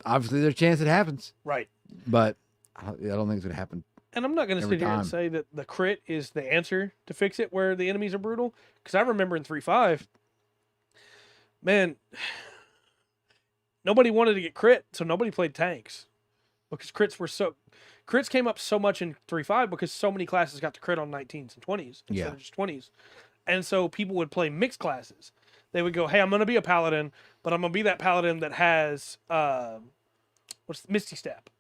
obviously there's a chance it happens. Right. But I don't think it's going to happen. And I'm not going to sit here and say that the crit is the answer to fix it where the enemies are brutal. Because I remember in 3.5, man, nobody wanted to get crit, so nobody played tanks. Because crits came up so much in 3.5 because so many classes got to crit on 19s and 20s instead of just 20s. And so people would play mixed classes. They would go, hey, I'm going to be a paladin, but I'm going to be that paladin that has Misty Step.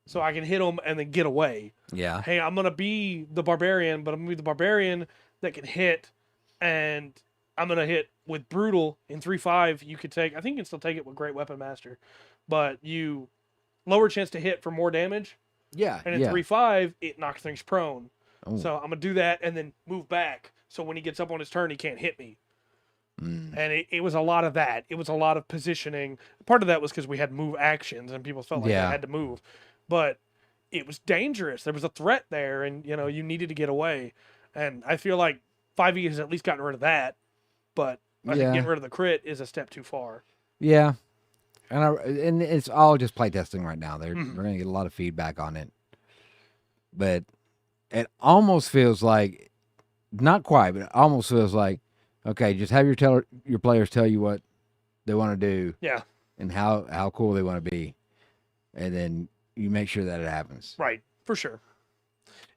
So I can hit them and then get away. Yeah. Hey, I'm going to be the barbarian, but I'm going to be the barbarian that can hit, and I'm going to hit with brutal. In 3.5, you could take, I think you can still take it with Great Weapon Master, but you lower chance to hit for more damage. Yeah. And in 3.5, it knocks things prone. Oh. So I'm going to do that and then move back. So when he gets up on his turn, he can't hit me. And it was a lot of that. It was a lot of positioning. Part of that was because we had move actions and people felt like they had to move. But it was dangerous. There was a threat there, and you needed to get away. And I feel like 5e has at least gotten rid of that. But I think getting rid of the crit is a step too far. Yeah. And it's all just playtesting right now. We're going to get a lot of feedback on it. But it almost feels like, not quite, but it almost feels like, okay, just have your players tell you what they want to do. Yeah. And how cool they want to be. And then you make sure that it happens. Right. For sure.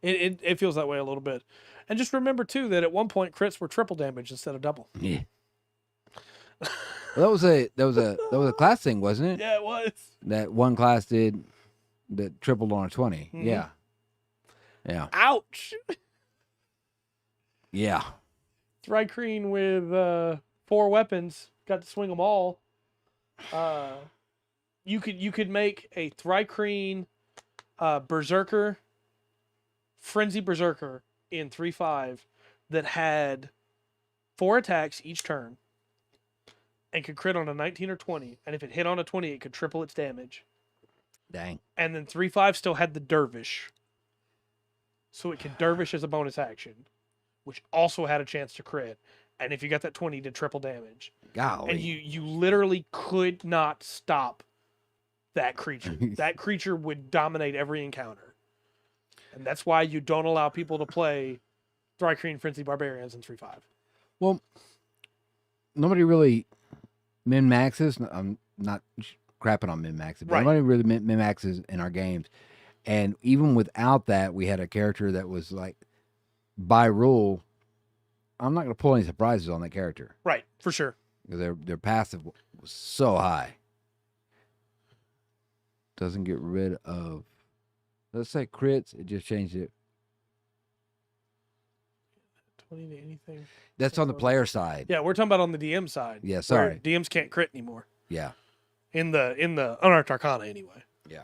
It feels that way a little bit. And just remember, too, that at one point, crits were triple damage instead of double. Yeah. Well, that was a class thing, wasn't it? Yeah, it was. That one class did that tripled on a 20. Mm-hmm. Yeah. Yeah. Ouch. Yeah. Thrycreen with 4 weapons. Got to swing them all. You could make a Thrycreen Berserker, Frenzy Berserker in 3.5 that had 4 attacks each turn and could crit on a 19 or 20. And if it hit on a 20, it could triple its damage. Dang. And then 3.5 still had the Dervish. so it could dervish as a bonus action, which also had a chance to crit. And if you got that 20, did triple damage. Golly. And you literally could not stop that creature. That creature would dominate every encounter. And that's why you don't allow people to play Thri-Kreen Frenzy Barbarians in 3.5. Well, nobody really min-maxes. I'm not crapping on min-maxes, but nobody really min-maxes in our games. And even without that, we had a character that was like, by rule, I'm not going to pull any surprises on that character. Right, for sure. Because their passive was so high. Doesn't get rid of, let's say crits, it just changed it. 20 to anything. That's on the player side. Yeah, we're talking about on the DM side. Yeah, sorry. DMs can't crit anymore. Yeah. In the Unarched Arcana anyway. Yeah.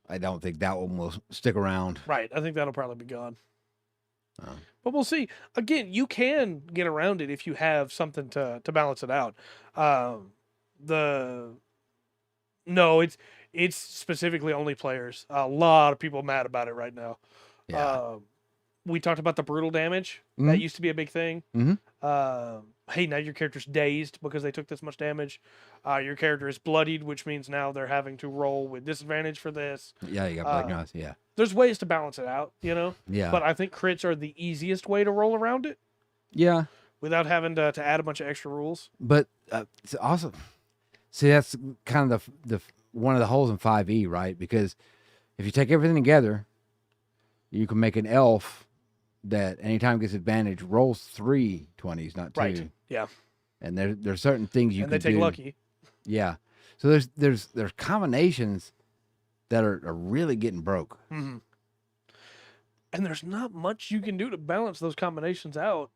I don't think that one will stick around. Right. I think that'll probably be gone. But we'll see. Again, you can get around it if you have something to balance it out. No, it's specifically only players. A lot of people mad about it right now. Yeah. We talked about the brutal damage. That used to be a big thing. Hey, now your character's dazed because they took this much damage. Your character is bloodied, which means now they're having to roll with disadvantage for this. Yeah, you got black knives. Yeah. There's ways to balance it out, Yeah. But I think crits are the easiest way to roll around it. Yeah. Without having to add a bunch of extra rules. But it's also, see, that's kind of the one of the holes in 5e, right? Because if you take everything together, you can make an elf that anytime it gets advantage rolls 3 20s, not 2. Right. Yeah. And there's certain things you can do. And they take lucky. Yeah. So there's combinations that are really getting broke. Mm-hmm. And there's not much you can do to balance those combinations out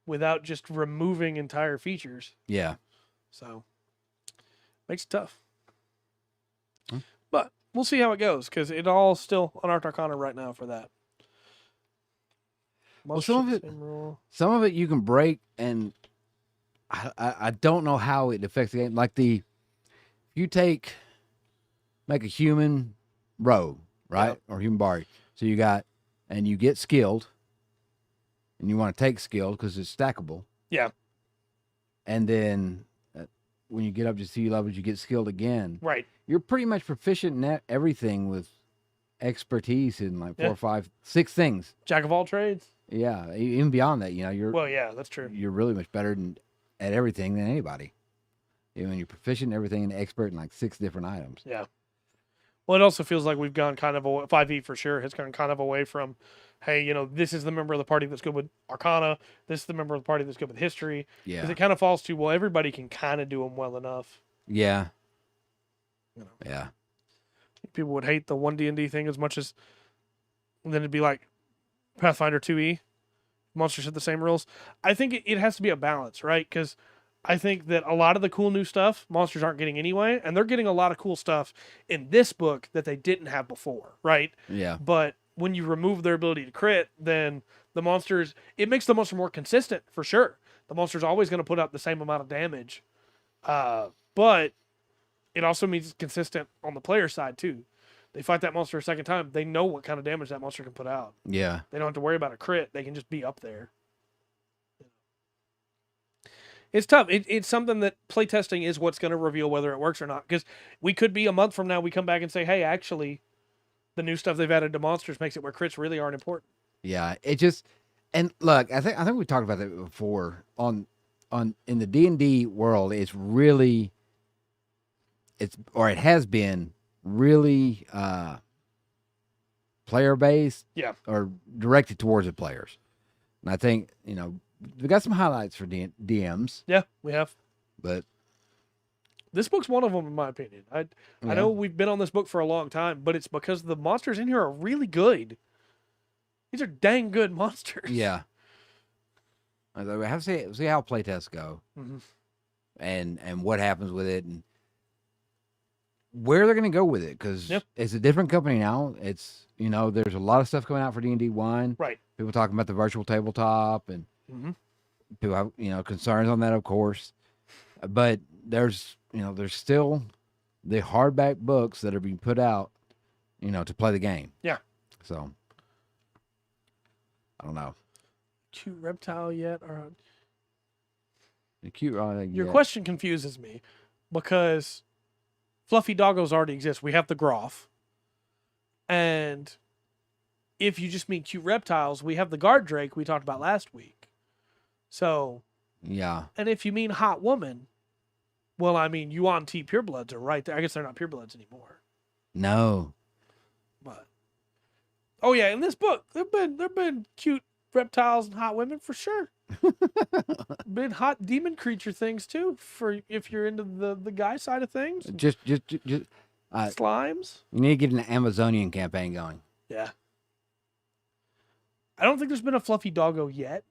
without just removing entire features. Yeah. So makes it tough. But we'll see how it goes, because it all still on Unarched Arcana right now for that. Well, some of it you can break, and I don't know how it affects the game. Like if you make a human rogue, right? Yep. Or human bard. So you get skilled, and you want to take skilled because it's stackable. Yeah. And then when you get up to C levels, you get skilled again. Right. You're pretty much proficient in everything with expertise in like 4, 5, 6 things. Jack of all trades. Yeah, even beyond that, you're. Well, yeah, that's true. You're really much better at everything than anybody. When you're proficient in everything and expert in like 6 different items. Yeah. Well, it also feels like we've gone kind of 5e for sure has gone kind of away from, hey, this is the member of the party that's good with Arcana. This is the member of the party that's good with history. Yeah. Because it kind of falls to, well, everybody can kind of do them well enough. Yeah. Yeah. People would hate the 1D&D thing as much as, then it'd be like Pathfinder 2e. Monsters have the same rules. I think it has to be a balance, right? Because I think that a lot of the cool new stuff monsters aren't getting anyway, and they're getting a lot of cool stuff in this book that they didn't have before, right? Yeah. But when you remove their ability to crit, then the monsters, it makes the monster more consistent for sure. The monster's always going to put up the same amount of damage, but it also means it's consistent on the player side too. They fight that monster a second time, they know what kind of damage that monster can put out. Yeah. They don't have to worry about a crit. They can just be up there. It's tough. It's something that playtesting is what's going to reveal whether it works or not. Because we could be a month from now, we come back and say, hey, actually, the new stuff they've added to monsters makes it where crits really aren't important. Yeah, it just, and look, I think we talked about that before. In the D&D world, it has been really player based. Yeah. Or directed towards the players. And I think we got some highlights for DMs. Yeah, we have. But this book's one of them, in my opinion. I know we've been on this book for a long time, but it's because the monsters in here are really good. These are dang good monsters. Yeah. We have to see how playtests go, and what happens with it, and where they're going to go with it, because it's a different company now. It's there's a lot of stuff coming out for D&D 1. Right. People talking about the virtual tabletop, and people have concerns on that, of course. But there's still the hardback books that are being put out to play the game. Yeah. So I don't know. Cute reptile yet? Or The cute. your question confuses me because fluffy doggos already exist. We have the Groff, and if you just mean cute reptiles, we have the guard drake we talked about last week. So Yeah. and if you mean hot woman, well, I mean Yuan T purebloods are right there. I guess they're not purebloods anymore. No. But oh yeah, in this book, there've been cute reptiles and hot women for sure. Been hot demon creature things too, for if you're into the guy side of things. Just Slimes. you need to get an Amazonian campaign going. Yeah. I don't think there's been a fluffy doggo yet.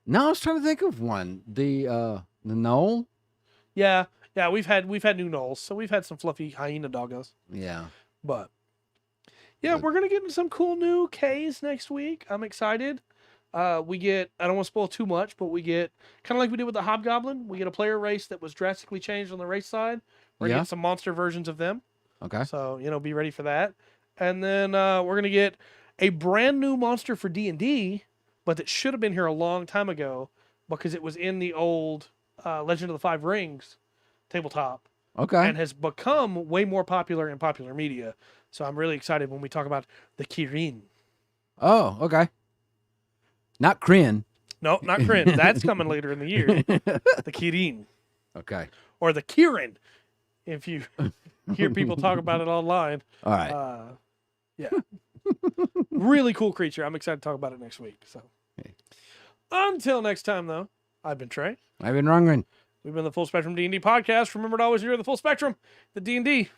No, I was trying to think of one. The knoll. Yeah, we've had new gnolls, so we've had some fluffy hyena doggos. Yeah. But yeah, we're gonna get into some cool new Ks next week. I'm excited. We get, I don't want to spoil too much, but we get kind of like we did with the Hobgoblin. We get a player race that was drastically changed on the race side. We're gonna get some monster versions of them. Okay. So be ready for that. And then we're gonna get a brand new monster for D&D, but that should have been here a long time ago because it was in the old Legend of the Five Rings tabletop. Okay. And has become way more popular in popular media. So I'm really excited when we talk about the Kirin. Oh, okay. Not Kryn. No, not Kryn. That's coming later in the year. The Kirin. Okay. Or the Kirin, if you hear people talk about it online. All right. Yeah. Really cool creature. I'm excited to talk about it next week. So until next time, though, I've been Trey. I've been Rungren. We've been the Full Spectrum D&D podcast. Remember to always enjoy the full spectrum, the D&D.